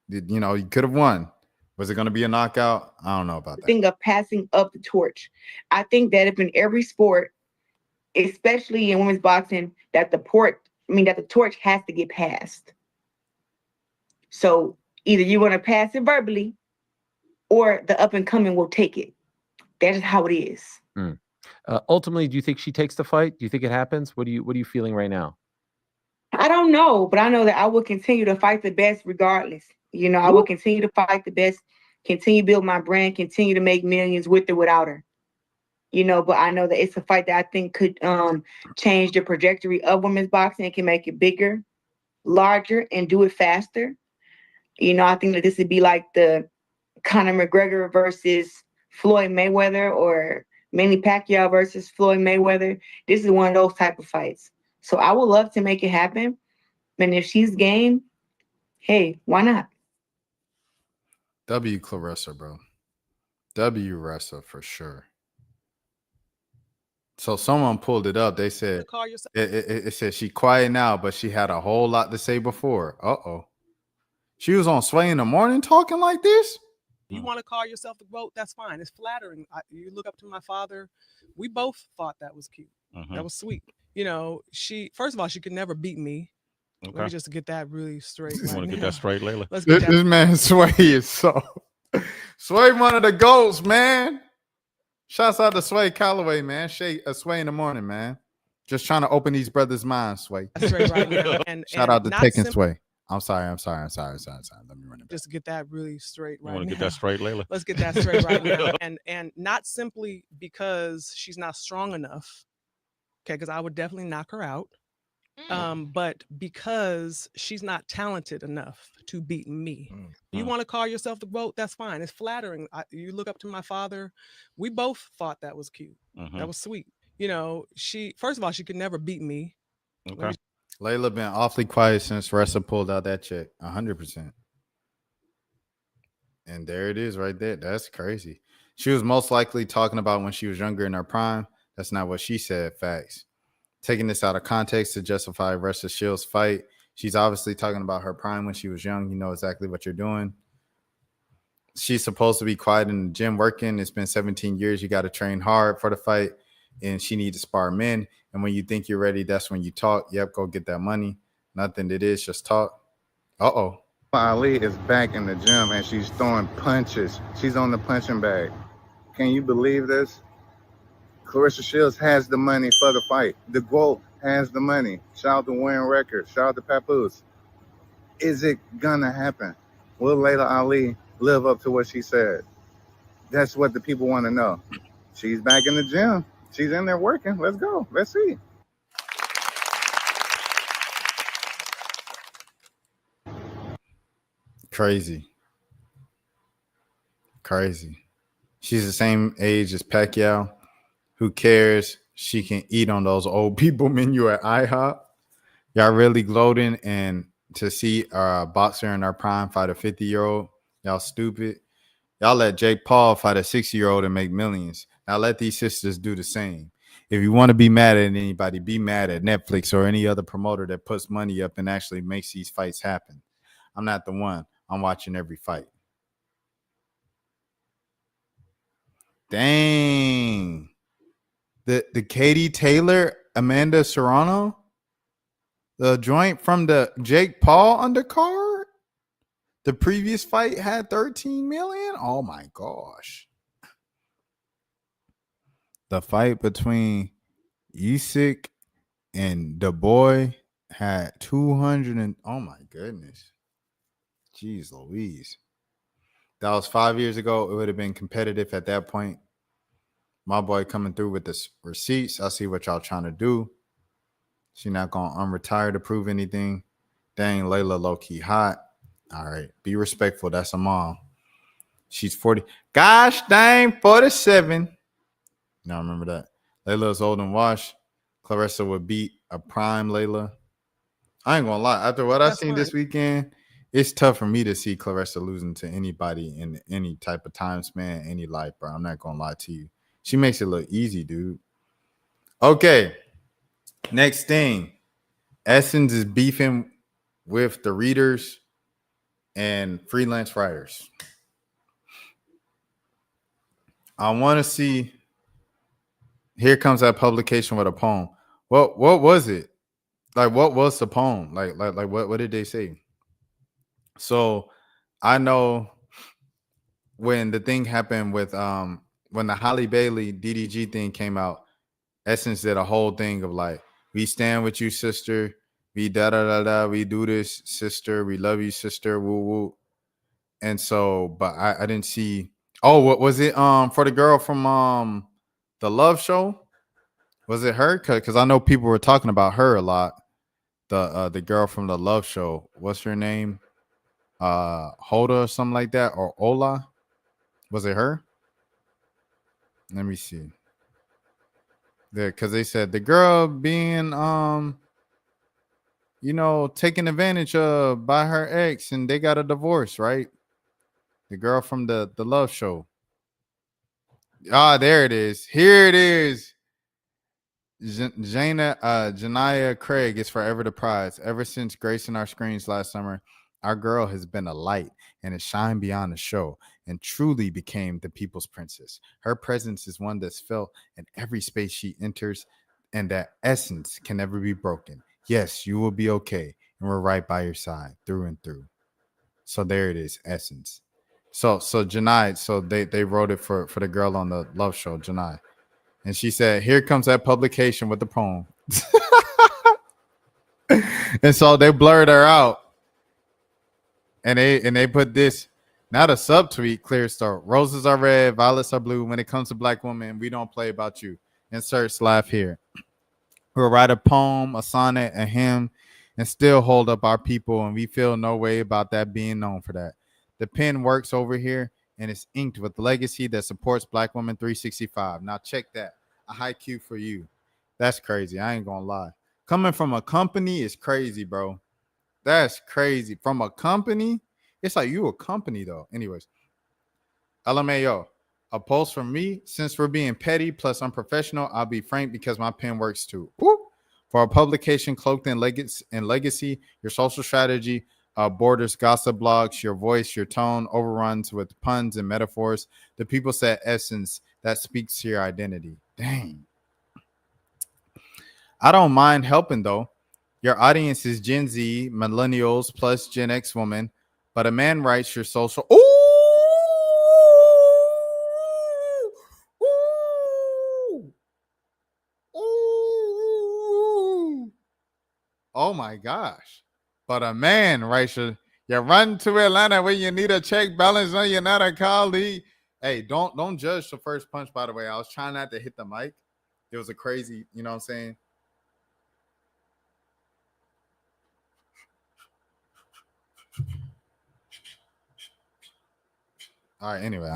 You could have won. Was it going to be a knockout? I don't know about that. Thing of passing up the torch. I think that if in every sport especially in women's boxing, that the torch has to get passed. So either you're going to pass it verbally, or the up and coming will take it. That is how it is. Ultimately, do you think she takes the fight? Do you think it happens? What are you feeling right now? I don't know, but I know that I will continue to fight the best regardless. You know, I will continue to fight the best, continue to build my brand, continue to make millions with or without her. You know, but I know that it's a fight that I think could change the trajectory of women's boxing and can make it bigger, larger, and do it faster. You know, I think that this would be like the Conor McGregor versus Floyd Mayweather, or Manny Pacquiao versus Floyd Mayweather. This is one of those type of fights. So I would love to make it happen. And if she's game, hey, why not? W Claressa, bro. W Ressa for sure. So someone pulled it up. They said it said she quiet now, but she had a whole lot to say before. She was on Sway in the Morning talking like this. You want to call yourself the GOAT? That's fine. It's flattering. You look up to my father. We both thought that was cute. That was sweet. You know, first of all, she could never beat me. Okay. Let me just get that really straight. You want to get that straight, Layla? Let's get This man Sway is so Sway, one of the GOATs, man. Shouts out to Sway Calloway, man. Sway in the Morning, man. Just trying to open these brothers' minds, Sway. Right now. Shout out to Taking Sway. I'm sorry. Let me run it back. Just to get that really straight right now. You want to get that straight, Layla? Let's get that straight right now. And not simply because she's not strong enough, okay, because I would definitely knock her out, but because she's not talented enough to beat me. You want to call yourself the GOAT? That's fine. It's flattering. You look up to my father. We both thought that was cute. That was sweet. You know, first of all, she could never beat me. Okay. Layla been awfully quiet since Ressa pulled out that check. 100%. And there it is right there. That's crazy. She was most likely talking about when she was younger in her prime. That's not what she said. Facts. Taking this out of context to justify Ressa Shields' fight, she's obviously talking about her prime when she was young. You know exactly what you're doing. She's supposed to be quiet in the gym working. It's been 17 years. You got to train hard for the fight. And she needs to spar men. And when you think you're ready, that's when you talk. Yep, go get that money. Nothing it is, just talk. Ali is back in the gym and she's throwing punches. She's on the punching bag. Can you believe this? Claressa Shields has the money for the fight. The GOAT has the money. Shout out to Warren Records. Shout out to Papoose. Is it gonna happen? Will Layla Ali live up to what she said? That's what the people want to know. She's back in the gym. She's in there working. Let's go. Let's see. Crazy. She's the same age as Pacquiao. Who cares? She can eat on those old people menu at IHOP. Y'all really gloating and to see a boxer in our prime fight a 50-year-old. Y'all stupid. Y'all let Jake Paul fight a 60-year-old and make millions. Now let these sisters do the same. If you want to be mad at anybody, be mad at Netflix or any other promoter that puts money up and actually makes these fights happen. I'm not the one. I'm watching every fight. Dang. The Katie Taylor, Amanda Serrano, the joint from the Jake Paul undercard. The previous fight had 13 million. Oh my gosh. The fight between Usyk and the boy had 200 and oh my goodness. Jeez Louise. That was 5 years ago. It would have been competitive at that point. My boy coming through with the receipts. I see what y'all trying to do. She not going to unretire to prove anything. Dang, Layla low-key hot. All right. Be respectful. That's a mom. She's 40. Gosh dang, 47. Now remember that. Layla is old and washed. Claressa would beat a prime Layla. I ain't going to lie. After what I've seen this weekend, it's tough for me to see Claressa losing to anybody in any type of time span, any life, bro. I'm not going to lie to you. She makes it look easy, dude. Okay. Next thing. Essence is beefing with the readers and freelance writers. I want to see Here comes that publication with a poem. What was it? Like, what was the poem? Like what did they say? So I know when the thing happened with when the Holly Bailey DDG thing came out, Essence did a whole thing of like, we stand with you, sister. We da da da da. We do this, sister. We love you, sister. Woo woo. And so, but I didn't see. Oh, what was it? For the girl from the Love Show, was it her? Because I know people were talking about her a lot. The girl from the Love Show. What's her name? Hoda or something like that, or Ola. Was it her? Let me see. There, because they said the girl being taken advantage of by her ex, and they got a divorce, right? The girl from the Love Show. Ah, there it is. Here it is. Janiyah Craig is forever the prize. Ever since gracing our screens last summer, our girl has been a light and has shined beyond the show and truly became the people's princess. Her presence is one that's felt in every space she enters, and that essence can never be broken. Yes, you will be okay, and we're right by your side through and through. So there it is, essence. So Janiyah, so they wrote it for the girl on the Love Show, Janiyah. And she said, here comes that publication with the poem. And so they blurred her out. And they put this. Now the subtweet clear start. Roses are red, violets are blue. When it comes to black women, we don't play about you. Insert laugh here. We'll write a poem, a sonnet, a hymn, and still hold up our people. And we feel no way about that being known for that. The pen works over here, and it's inked with the legacy that supports Black Women 365. Now check that. A high Q for you. That's crazy. I ain't gonna lie. Coming from a company is crazy, bro. That's crazy. From a company, it's like you a company though. Anyways, LMAO. A post from me. Since we're being petty plus unprofessional, I'll be frank because my pen works too. Woo! For a publication cloaked in legacy, your social strategy borders gossip blogs, your voice, your tone overruns with puns and metaphors. The people said essence that speaks to your identity. Dang. I don't mind helping though. Your audience is Gen Z, millennials, plus Gen X woman, but a man writes your social. Ooh! Ooh! Ooh! Oh my gosh. But a man writes you run to Atlanta when you need a check balance on you're not a colleague. Hey, don't judge the first punch, by the way. I was trying not to hit the mic. It was a crazy, you know what I'm saying? All right, anyway.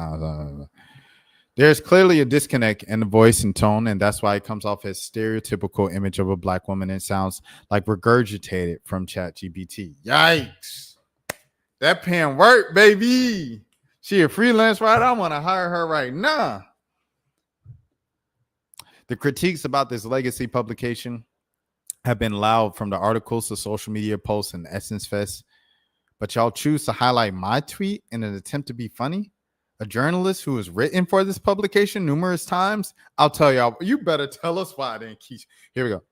There's clearly a disconnect in the voice and tone, and that's why it comes off as stereotypical image of a black woman. It sounds like regurgitated from ChatGPT. Yikes. That pen work, baby. She a freelance writer. I want to hire her right now. The critiques about this legacy publication have been loud, from the articles to social media posts and Essence Fest. But y'all choose to highlight my tweet in an attempt to be funny? A journalist who has written for this publication numerous times? I'll tell y'all, you better tell us why I didn't keep. Here we go.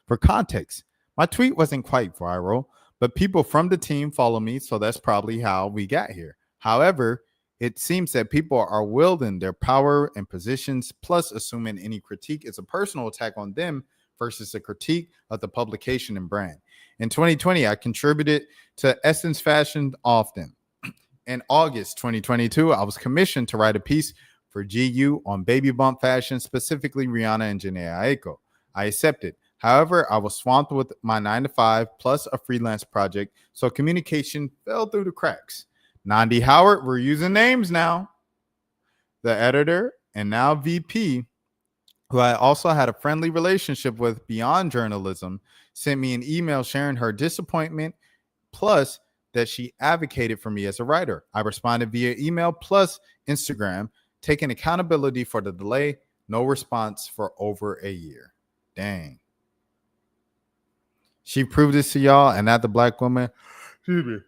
For context, my tweet wasn't quite viral, but people from the team follow me, so that's probably how we got here. However, it seems that people are wielding their power and positions, plus assuming any critique is a personal attack on them versus a critique of the publication and brand. In 2020, I contributed to Essence Fashion often. In August 2022, I was commissioned to write a piece for GU on baby bump fashion, specifically Rihanna and Jhené Aiko. I accepted. However, I was swamped with my 9-to-5 plus a freelance project, so communication fell through the cracks. Nandi Howard, we're using names now. The editor and now VP, who I also had a friendly relationship with beyond journalism, sent me an email sharing her disappointment, plus that she advocated for me as a writer. I responded via email plus Instagram, taking accountability for the delay. No response for over a year. Dang. She proved this to y'all, and not the black woman. Excuse me.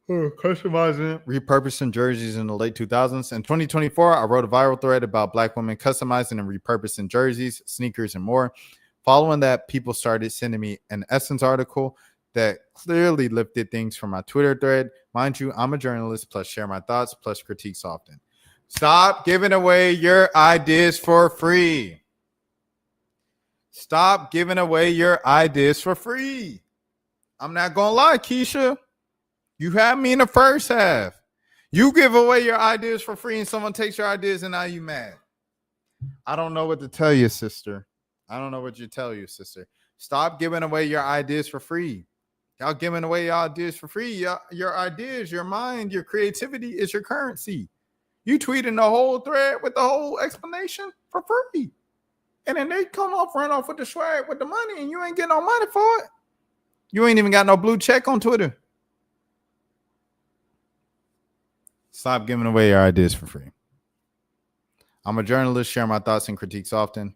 Customizing, repurposing jerseys in the late 2000s. In 2024, I wrote a viral thread about Black women customizing and repurposing jerseys, sneakers, and more. Following that, people started sending me an Essence article that clearly lifted things from my Twitter thread. Mind you, I'm a journalist, plus share my thoughts, plus critiques often. Stop giving away your ideas for free. Stop giving away your ideas for free. I'm not going to lie, Keisha. You had me in the first half. You give away your ideas for free and someone takes your ideas and now you mad. I don't know what to tell you, sister. I don't know what to tell you, sister. Stop giving away your ideas for free. Y'all giving away your ideas for free. Your ideas, your mind, your creativity is your currency. You tweeting the whole thread with the whole explanation for free. And then they run off with the swag with the money and you ain't getting no money for it. You ain't even got no blue check on Twitter. Stop giving away your ideas for free. I'm a journalist, share my thoughts and critiques often.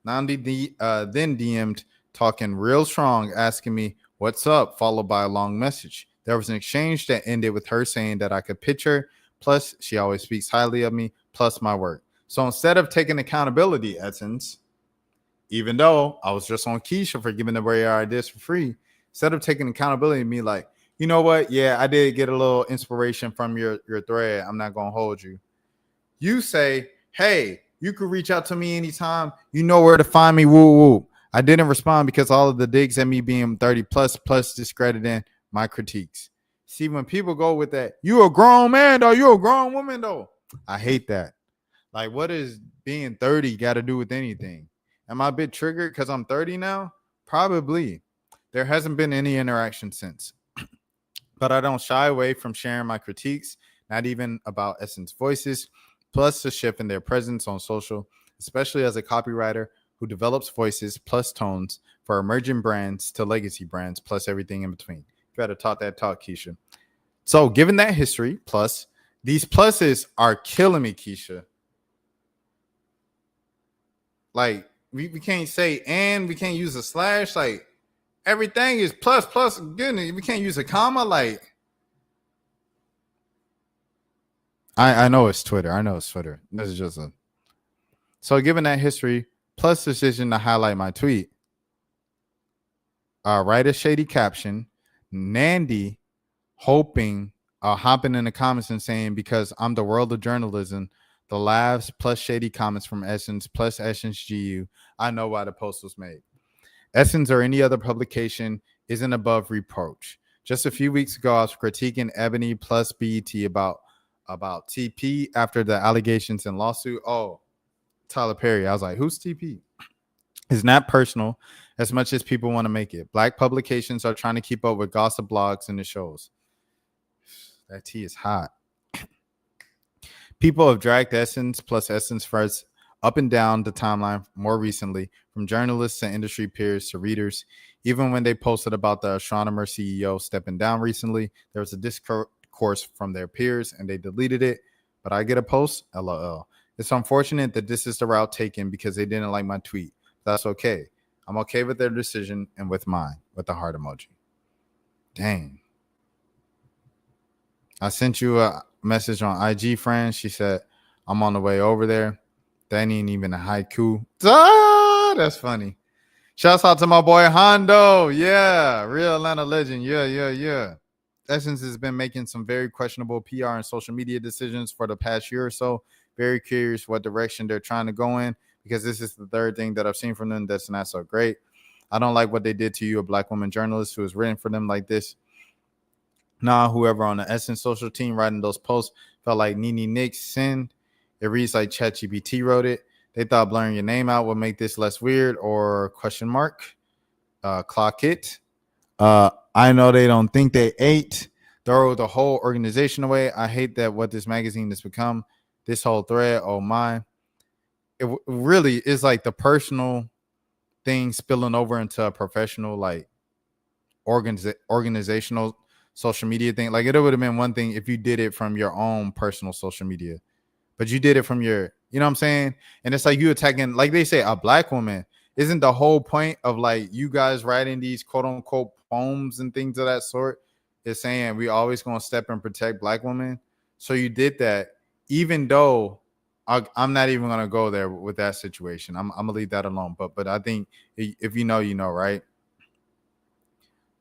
Nandi then DM'd talking real strong, asking me, what's up, followed by a long message. There was an exchange that ended with her saying that I could pitch her, plus she always speaks highly of me, plus my work. So instead of taking accountability, Essence, even though I was just on Keisha for giving away your ideas for free, instead of taking accountability, me like, you know what? Yeah, I did get a little inspiration from your thread. I'm not going to hold you. You say, hey, you could reach out to me anytime. You know where to find me. Woo woo. I didn't respond because all of the digs at me being 30 plus discrediting my critiques. See, when people go with that, you a grown man though, you a grown woman though. I hate that. Like, what is being 30 got to do with anything? Am I a bit triggered because I'm 30 now? Probably. There hasn't been any interaction since. But I don't shy away from sharing my critiques, not even about Essence Voices, plus the shift in their presence on social, especially as a copywriter who develops voices plus tones for emerging brands to legacy brands, plus everything in between. You better talk that talk, Keisha. So given that history, plus these pluses are killing me, Keisha. Like, we can't say and, we can't use a slash, like, everything is plus. Goodness, we can't use a comma. Like, I know it's Twitter. This is just a. So given that history, plus decision to highlight my tweet, write a shady caption, Nandi hopping in the comments and saying, because I'm the world of journalism, the laughs plus shady comments from Essence plus Essence GU, I know why the post was made. Essence or any other publication isn't above reproach. Just a few weeks ago, I was critiquing Ebony plus BET about TP after the allegations and lawsuit. Oh, Tyler Perry. I was like, who's TP? It's not personal as much as people want to make it. Black publications are trying to keep up with gossip blogs and the shows. That tea is hot. People have dragged Essence plus Essence first up and down the timeline more recently, from journalists and industry peers to readers. Even when they posted about the astronomer CEO stepping down recently, there was a discourse from their peers and they deleted it. But I get a post, LOL. It's unfortunate that this is the route taken because they didn't like my tweet. That's okay. I'm okay with their decision and with mine, with the heart emoji. Dang. I sent you a message on IG, friend. She said, I'm on the way over there. That ain't even a haiku. That's funny. Shouts out to my boy Hondo. Yeah, real Atlanta legend. Yeah. Essence has been making some very questionable PR and social media decisions for the past year or so. Very curious what direction they're trying to go in, because this is the third thing that I've seen from them that's not so great. I don't like what they did to you, a Black woman journalist who has written for them like this. Nah, whoever on the Essence social team writing those posts felt like Nene Nick's sin. It reads like ChatGPT wrote it. They thought blurring your name out would make this less weird, or question mark. Clock it. I know they don't think they ate. Throw the whole organization away. I hate that what this magazine has become. This whole thread, oh my. It really is like the personal thing spilling over into a professional, like organizational social media thing. Like, it would have been one thing if you did it from your own personal social media, but you did it from your, you know what I'm saying? And it's like you attacking, like they say, a Black woman. Isn't the whole point of like you guys writing these quote unquote poems and things of that sort is saying we always gonna step and protect black women. So you did that, even though I'm not even gonna go there with that situation. I'm gonna leave that alone. But I think if you know, you know, right?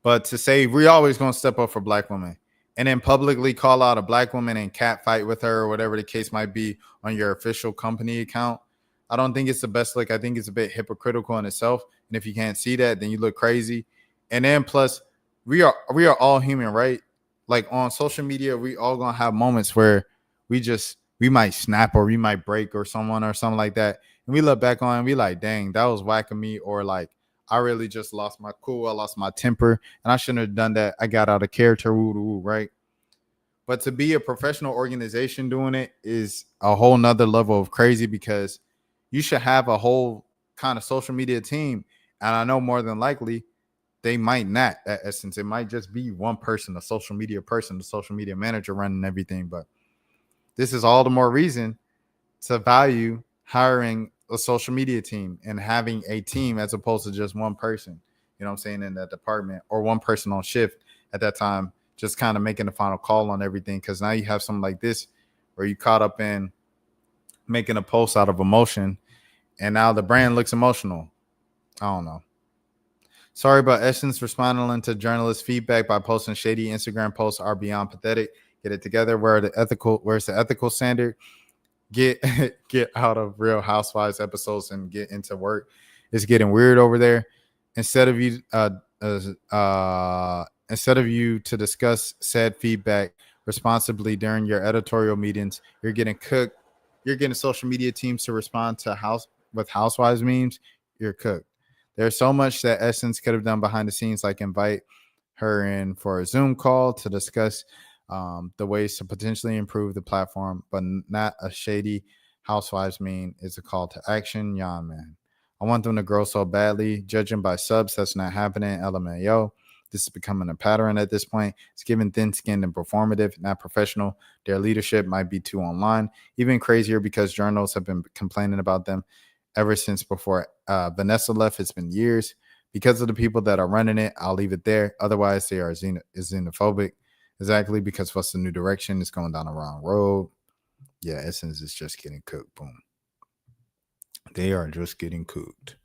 But to say we always gonna step up for black women and then publicly call out a black woman and catfight with her or whatever the case might be on your official company account, I don't think it's the best look. I think it's a bit hypocritical in itself. And if you can't see that, then you look crazy. And then plus, we are all human, right? Like on social media, we all gonna have moments where we might snap or we might break or someone or something like that. And we look back on and we like, dang, that was whack of me, or like I really just lost my cool, I lost my temper, and I shouldn't have done that. I got out of character, woo, right? But to be a professional organization doing it is a whole nother level of crazy, because you should have a whole kind of social media team. And I know more than likely they might not at Essence. It might just be one person, a social media person, the social media manager running everything. But this is all the more reason to value hiring a social media team and having a team as opposed to just one person, you know what I'm saying, in that department, or one person on shift at that time, just kind of making the final call on everything. Because now you have something like this where you caught up in making a post out of emotion, and now the brand looks emotional. I don't know. Sorry about Essence responding to journalist feedback by posting shady Instagram posts are beyond pathetic. Get it together. Where's the ethical standard? Get out of Real Housewives episodes and get into work. It's getting weird over there. Instead of you to discuss said feedback responsibly during your editorial meetings, you're getting cooked. You're getting social media teams to respond to housewives memes. You're cooked. There's so much that Essence could have done behind the scenes, like invite her in for a Zoom call to discuss the ways to potentially improve the platform, but not a shady housewives meme is a call to action. Yeah, man. I want them to grow so badly. Judging by subs, that's not happening. LMAO. This is becoming a pattern at this point. It's given thin-skinned and performative, not professional. Their leadership might be too online. Even crazier because journals have been complaining about them ever since before Vanessa left. It's been years. Because of the people that are running it, I'll leave it there. Otherwise, they are xenophobic. Exactly, because what's the new direction? It's going down the wrong road. Yeah, Essence is just getting cooked. Boom. They are just getting cooked.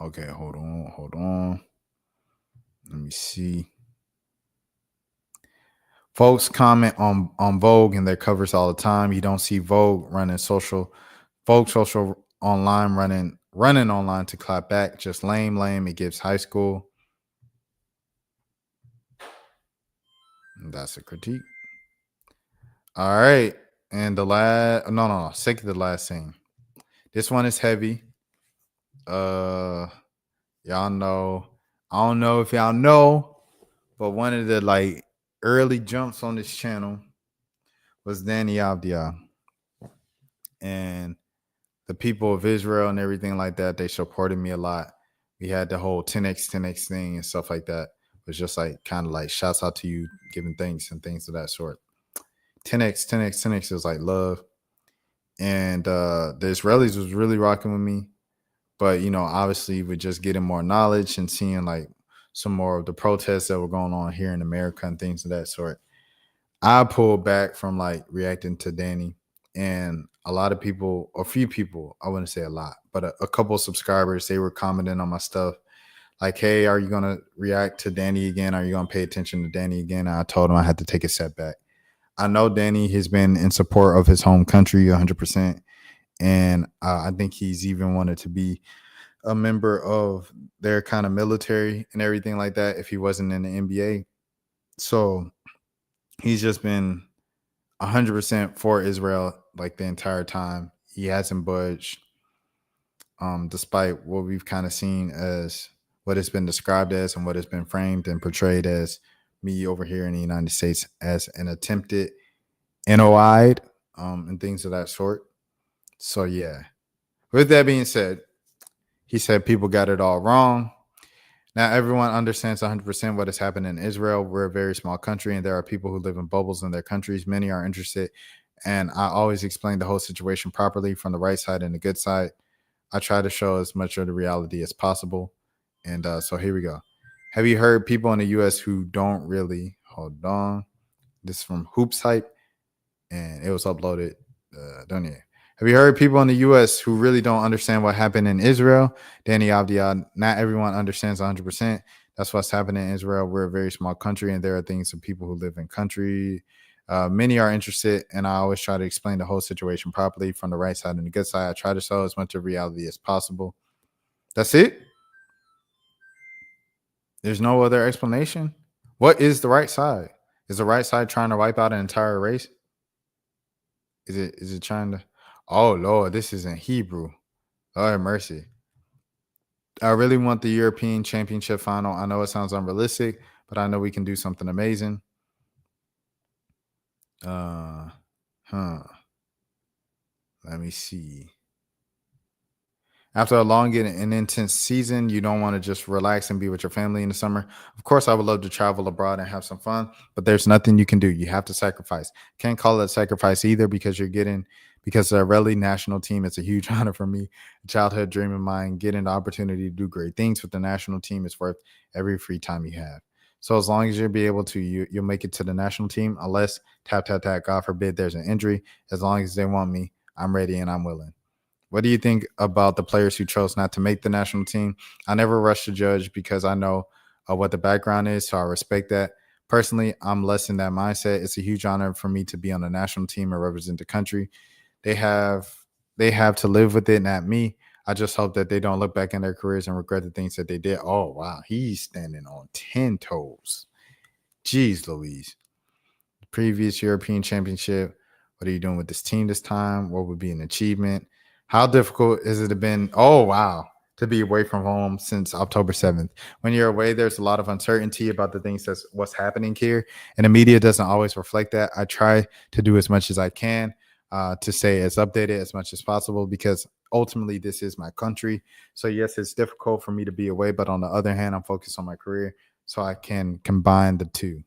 Okay, hold on. Let me see. Folks comment on Vogue and their covers all the time. You don't see Vogue social online running online to clap back. Just lame. It gives high school. And that's a critique. All right. And the second to the last thing. This one is heavy. Y'all know. I don't know if y'all know, but one of the early jumps on this channel was Deni Avdia. And the people of Israel and everything like that, they supported me a lot. We had the whole 10x thing and stuff like that. It was just kind of shouts out to you, giving thanks and things of that sort. 10x is like love. And the Israelis was really rocking with me. But, obviously with just getting more knowledge and seeing some more of the protests that were going on here in America and things of that sort, I pulled back from reacting to Deni. And a lot of people, a few people, I wouldn't say a lot, but a couple of subscribers, they were commenting on my stuff. Like, hey, are you going to react to Deni again? Are you going to pay attention to Deni again? And I told him I had to take a step back. I know Deni has been in support of his home country 100%. And I think he's even wanted to be a member of their kind of military and everything like that if he wasn't in the NBA. So he's just been 100% for Israel the entire time. He hasn't budged, despite what we've kind of seen as what it's been described as and what it's been framed and portrayed as me over here in the United States as an attempted NOI and things of that sort. So, yeah. With that being said, he said people got it all wrong. Now, everyone understands 100% what has happened in Israel. We're a very small country, and there are people who live in bubbles in their countries. Many are interested, and I always explain the whole situation properly from the right side and the good side. I try to show as much of the reality as possible. And so here we go. Have you heard people in the U.S. who don't really Hold on. This is from Hoops Hype, and it was uploaded. Don't you? Have you heard people in the U.S. who really don't understand what happened in Israel? Deni Avdiad, not everyone understands 100%. That's what's happening in Israel. We're a very small country, and there are things for people who live in country. Many are interested, and I always try to explain the whole situation properly from the right side and the good side. I try to show as much of reality as possible. That's it? There's no other explanation? What is the right side? Is the right side trying to wipe out an entire race? Is it trying to? Oh Lord, this is in Hebrew. Lord have mercy. I really want the European Championship final. I know it sounds unrealistic, but I know we can do something amazing. Let me see. After a long and intense season, you don't want to just relax and be with your family in the summer. Of course, I would love to travel abroad and have some fun, but there's nothing you can do. You have to sacrifice. Can't call it sacrifice either because because the Israeli national team is a huge honor for me. A childhood dream of mine. Getting the opportunity to do great things with the national team is worth every free time you have. So as long as you'll be able to, you'll make it to the national team, unless tap, God forbid there's an injury. As long as they want me, I'm ready and I'm willing. What do you think about the players who chose not to make the national team? I never rush to judge because I know what the background is, so I respect that. Personally, I'm less in that mindset. It's a huge honor for me to be on the national team and represent the country. They have to live with it, not me. I just hope that they don't look back in their careers and regret the things that they did. Oh, wow. He's standing on 10 toes. Jeez Louise. The previous European Championship. What are you doing with this team this time? What would be an achievement? How difficult has it been? Oh, wow. To be away from home since October 7th. When you're away, there's a lot of uncertainty about the things that's what's happening here. And the media doesn't always reflect that. I try to do as much as I can to stay as updated as much as possible because ultimately this is my country. So, yes, it's difficult for me to be away. But on the other hand, I'm focused on my career so I can combine the two.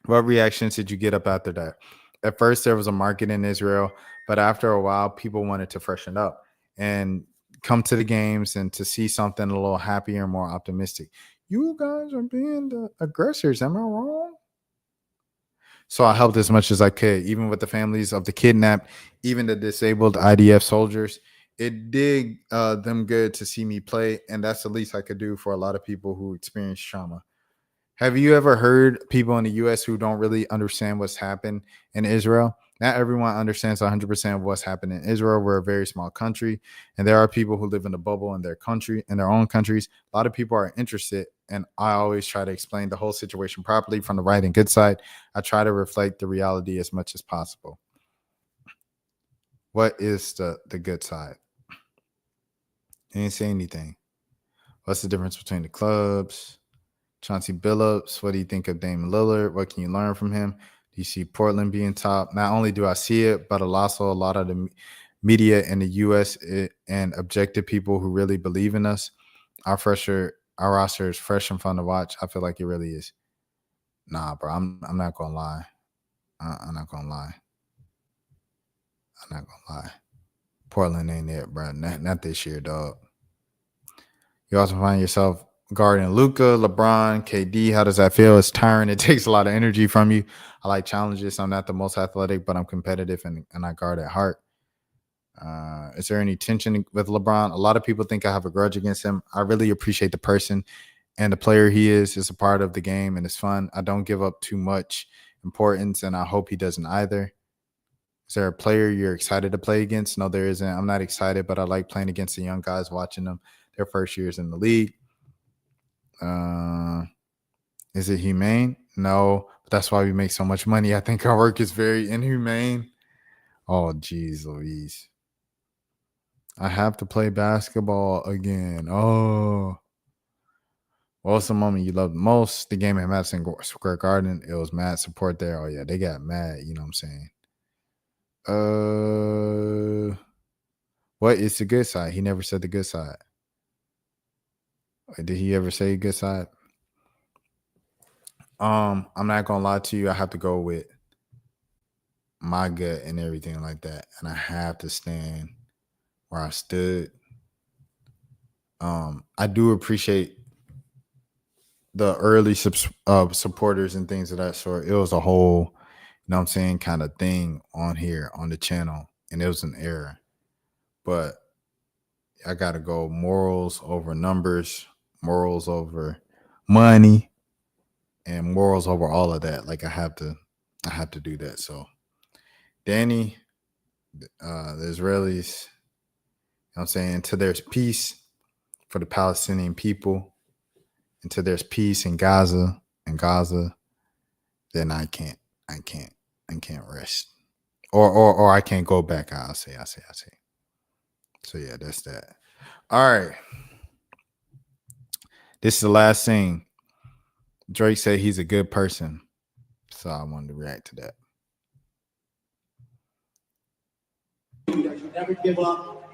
What reactions did you get up after that? At first, there was a market in Israel, but after a while, people wanted to freshen up and come to the games and to see something a little happier and more optimistic. You guys are being the aggressors. Am I wrong? So I helped as much as I could, even with the families of the kidnapped, even the disabled IDF soldiers. It did them good to see me play, and that's the least I could do for a lot of people who experience trauma. Have you ever heard people in the U.S. who don't really understand what's happened in Israel? Not everyone understands 100% of what's happened in Israel. We're a very small country, and there are people who live in a bubble in their country, in their own countries. A lot of people are interested, and I always try to explain the whole situation properly from the right and good side. I try to reflect the reality as much as possible. What is the good side? He didn't say anything. What's the difference between the clubs? Chauncey Billups, what do you think of Damian Lillard? What can you learn from him? Do you see Portland being top? Not only do I see it, but also a lot of the media in the U.S. and objective people who really believe in us. Our roster is fresh and fun to watch. I feel like it really is. Nah, bro, I'm not gonna lie. I'm not gonna lie. Portland ain't it, bro. Not this year, dog. You also find yourself guarding Luka, LeBron, KD. How does that feel? It's tiring. It takes a lot of energy from you. I like challenges. I'm not the most athletic, but I'm competitive and I guard at heart. Is there any tension with LeBron? A lot of people think I have a grudge against him. I really appreciate the person and the player he is. It's a part of the game and it's fun. I don't give up too much importance, and I hope he doesn't either. Is there a player you're excited to play against? No, there isn't. I'm not excited, but I like playing against the young guys, watching them their first years in the league. Is it humane? No, but that's why we make so much money. I think our work is very inhumane. Oh, geez, Louise. I have to play basketball again. Oh. What's the moment you loved most? The game at Madison Square Garden. It was mad support there. Oh, yeah, they got mad. You know what I'm saying? What is the good side? He never said the good side. Did he ever say good side? I'm not gonna lie to you. I have to go with my gut and everything like that, and I have to stand where I stood. I do appreciate the early supporters and things of that sort. It was a whole, you know what I'm saying, kind of thing on here on the channel, and it was an error. But I gotta go morals over numbers, morals over money, and morals over all of that. Like I have to do that. So Deni, the Israelis, you know what I'm saying, until there's peace for the Palestinian people, until there's peace in Gaza, then I can't rest. Or I can't go back. I'll say. So yeah, that's that. All right. This is the last thing. Drake said he's a good person. So I wanted to react to that. You never give up.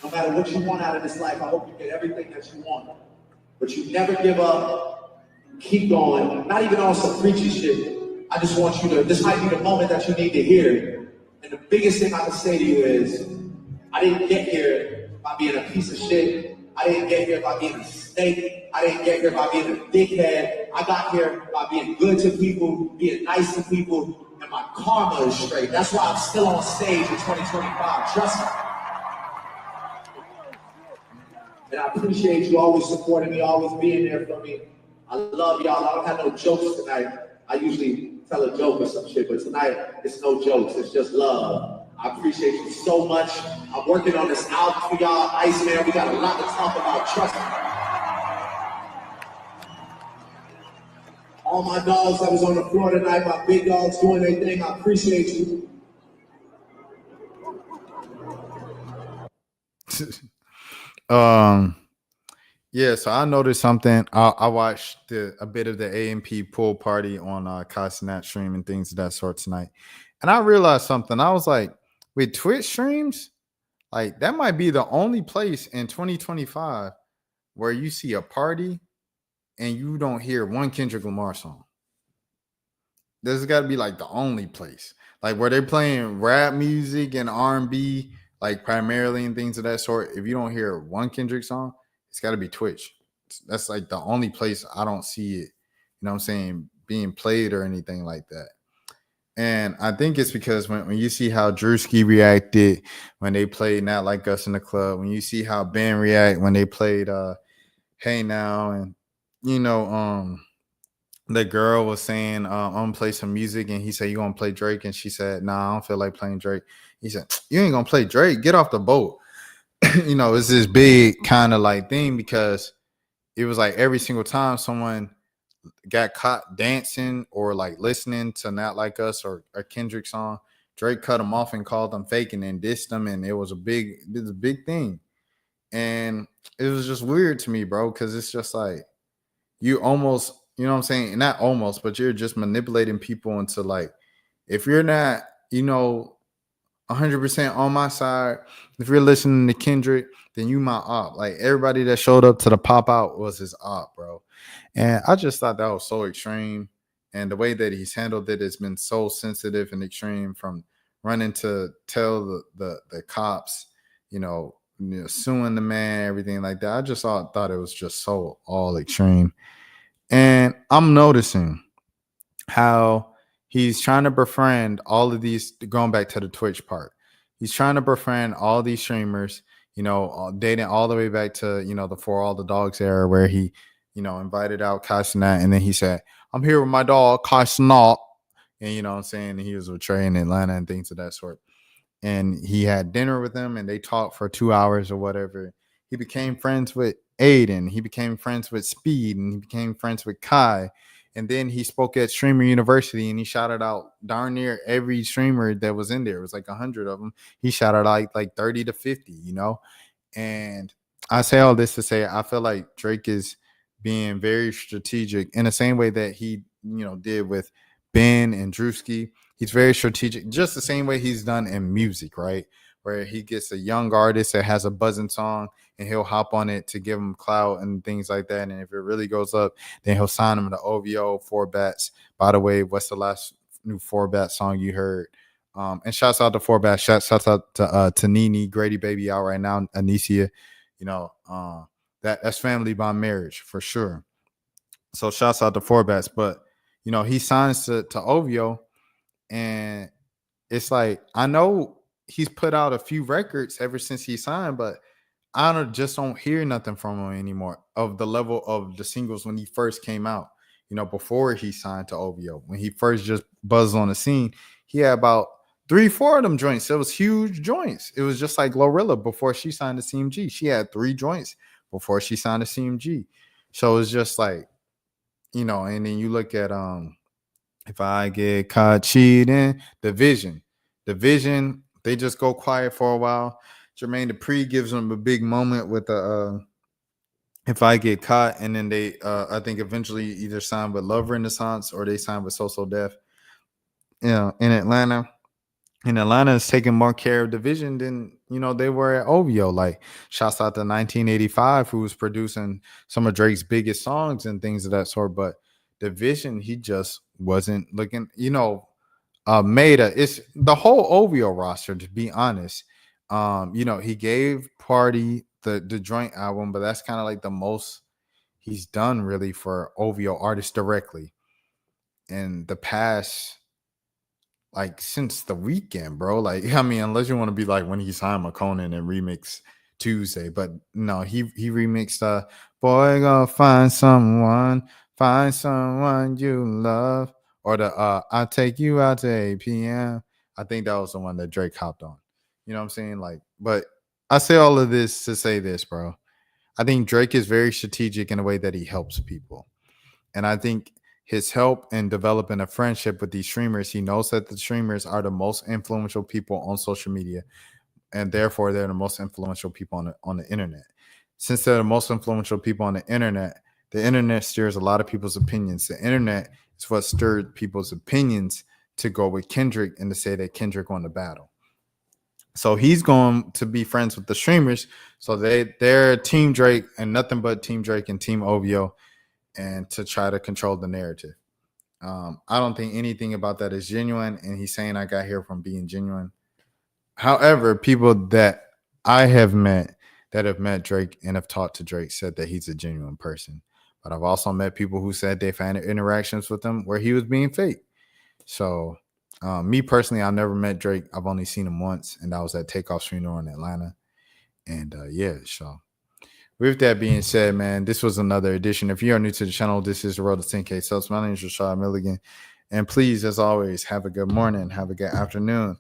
No matter what you want out of this life, I hope you get everything that you want. But you never give up. Keep going. Not even on some preachy shit. I just want you to, this might be the moment that you need to hear. And the biggest thing I can say to you is, I didn't get here by being a piece of shit. I didn't get here by being a snake. I didn't get here by being a dickhead. I got here by being good to people, being nice to people, and my karma is straight. That's why I'm still on stage in 2025. Trust me. And I appreciate you always supporting me, always being there for me. I love y'all. I don't have no jokes tonight. I usually tell a joke or some shit, but tonight it's no jokes. It's just love. I appreciate you so much. I'm working on this album for y'all. Iceman, we got a lot to talk about. Trust me. All my dogs that was on the floor tonight, my big dogs doing their thing. I appreciate you. Yeah, so I noticed something. I watched a bit of the AMP pool party on Costinat stream and things of that sort tonight. And I realized something. I was like, with Twitch streams, like that might be the only place in 2025 where you see a party and you don't hear one Kendrick Lamar song. This has got to be like the only place. Like where they're playing rap music and R&B, like primarily and things of that sort. If you don't hear one Kendrick song, it's got to be Twitch. That's like the only place I don't see it, you know what I'm saying, being played or anything like that. And I think it's because when you see how Drewski reacted when they played Not Like Us in the Club, when you see how Ben react when they played Hey Now, and you know, the girl was saying, I'm gonna play some music, and he said, you gonna play Drake? And she said, nah, I don't feel like playing Drake. He said, you ain't gonna play Drake, get off the boat. You know, it's this big kind of like thing because it was like every single time someone got caught dancing or like listening to Not Like Us or a Kendrick song, Drake cut them off and called them faking and dissed them, and it was a big thing. And it was just weird to me, bro, because it's just like you almost, you know what I'm saying? Not almost, but you're just manipulating people into like, if you're not, you know, 100% on my side, if you're listening to Kendrick, then you my op. Like everybody that showed up to the pop out was his op, bro. And I just thought that was so extreme. And the way that he's handled it has been so sensitive and extreme, from running to tell the cops, you know, suing the man, everything like that. I just thought it was just so all extreme. And I'm noticing how he's trying to befriend all of these, going back to the Twitch part. He's trying to befriend all these streamers, you know, dating all the way back to, you know, the For All the Dogs era, where he, you know, invited out Costinat, and then he said, I'm here with my dog, Costinat. And, you know what I'm saying? And he was with Trey in Atlanta and things of that sort. And he had dinner with them, and they talked for 2 hours or whatever. He became friends with Aiden. He became friends with Speed, and he became friends with Kai. And then he spoke at Streamer University, and he shouted out darn near every streamer that was in there. It was like 100 of them. He shouted out like 30 to 50, you know? And I say all this to say, I feel like Drake is being very strategic in the same way that he, you know, did with Ben and Drewski. He's very strategic, just the same way he's done in music, right? Where he gets a young artist that has a buzzing song, and he'll hop on it to give him clout and things like that. And if it really goes up, then he'll sign him to OVO, 4Bats. By the way, what's the last new 4Bat song you heard? And shouts out to 4Bat. Shouts out to Nene, Grady Baby out right now, Anicia. You know, that's family by marriage for sure. So shouts out to Forbats. But you know, he signs to OVO, and it's like I know he's put out a few records ever since he signed, but I don't hear nothing from him anymore of the level of the singles when he first came out. You know, before he signed to OVO, when he first just buzzed on the scene, he had about 3-4 of them joints. It was huge joints. It was just like Glorilla before she signed to CMG. She had 3 joints before she signed to CMG. So it's just like, you know, and then you look at If I Get Caught Cheating, Division, they just go quiet for a while. Jermaine Dupri gives them a big moment with the If I Get Caught, and then they I think eventually either sign with Love Renaissance or they sign with So Def. You know, in Atlanta. And Atlanta is taking more care of Division than, you know, they were at OVO. Like, shouts out to 1985, who was producing some of Drake's biggest songs and things of that sort. But Division, he just wasn't looking, you know, it's the whole OVO roster, to be honest. You know, he gave Party the joint album, but that's kind of like the most he's done really for OVO artists directly in the past, like since The Weeknd, bro. Like, I mean, unless you want to be like when he signed McConan and remix Tuesday, but no, he remixed Boy Gonna Find Someone You Love, or the I'll Take You Out to 8 p.m. I think that was the one that Drake hopped on. You know what I'm saying? Like, but I say all of this to say this, bro. I think Drake is very strategic in the way that he helps people. And I think his help in developing a friendship with these streamers, he knows that the streamers are the most influential people on social media, and therefore they're the most influential people on the internet. Since they're the most influential people on the internet steers a lot of people's opinions. The internet is what stirred people's opinions to go with Kendrick and to say that Kendrick won the battle. So he's going to be friends with the streamers. So they're Team Drake and nothing but Team Drake and Team OVO, and to try to control the narrative. I don't think anything about that is genuine, and he's saying I got here from being genuine. However, people that I have met that have met Drake and have talked to Drake said that he's a genuine person. But I've also met people who said they've had interactions with him where he was being fake. So me personally, I never met Drake. I've only seen him once, and that was at Takeoff's funeral in Atlanta. And so with that being said, man, this was another edition. If you are new to the channel, this is the Road to 10K subs. My name is Rashad Milligan. And please, as always, have a good morning, have a good afternoon,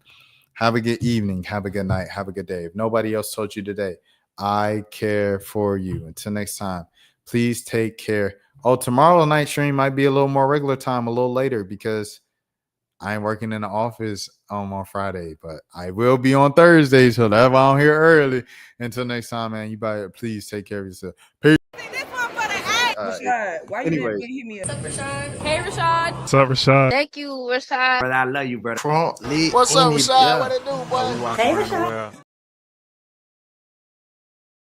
have a good evening, have a good night, have a good day. If nobody else told you today, I care for you. Until next time, please take care. Oh, tomorrow night stream might be a little more regular time, a little later, because I ain't working in the office on Friday, but I will be on Thursday, so that's why I'm here early. Until next time, man, you better please take care of yourself. Peace. Rashad, why you didn't hit me up? Hey, Rashad. What's up, Rashad? Thank you, Rashad. Brother, I love you, brother. What's up, Rashad? What it do, boy? Hey, Rashad.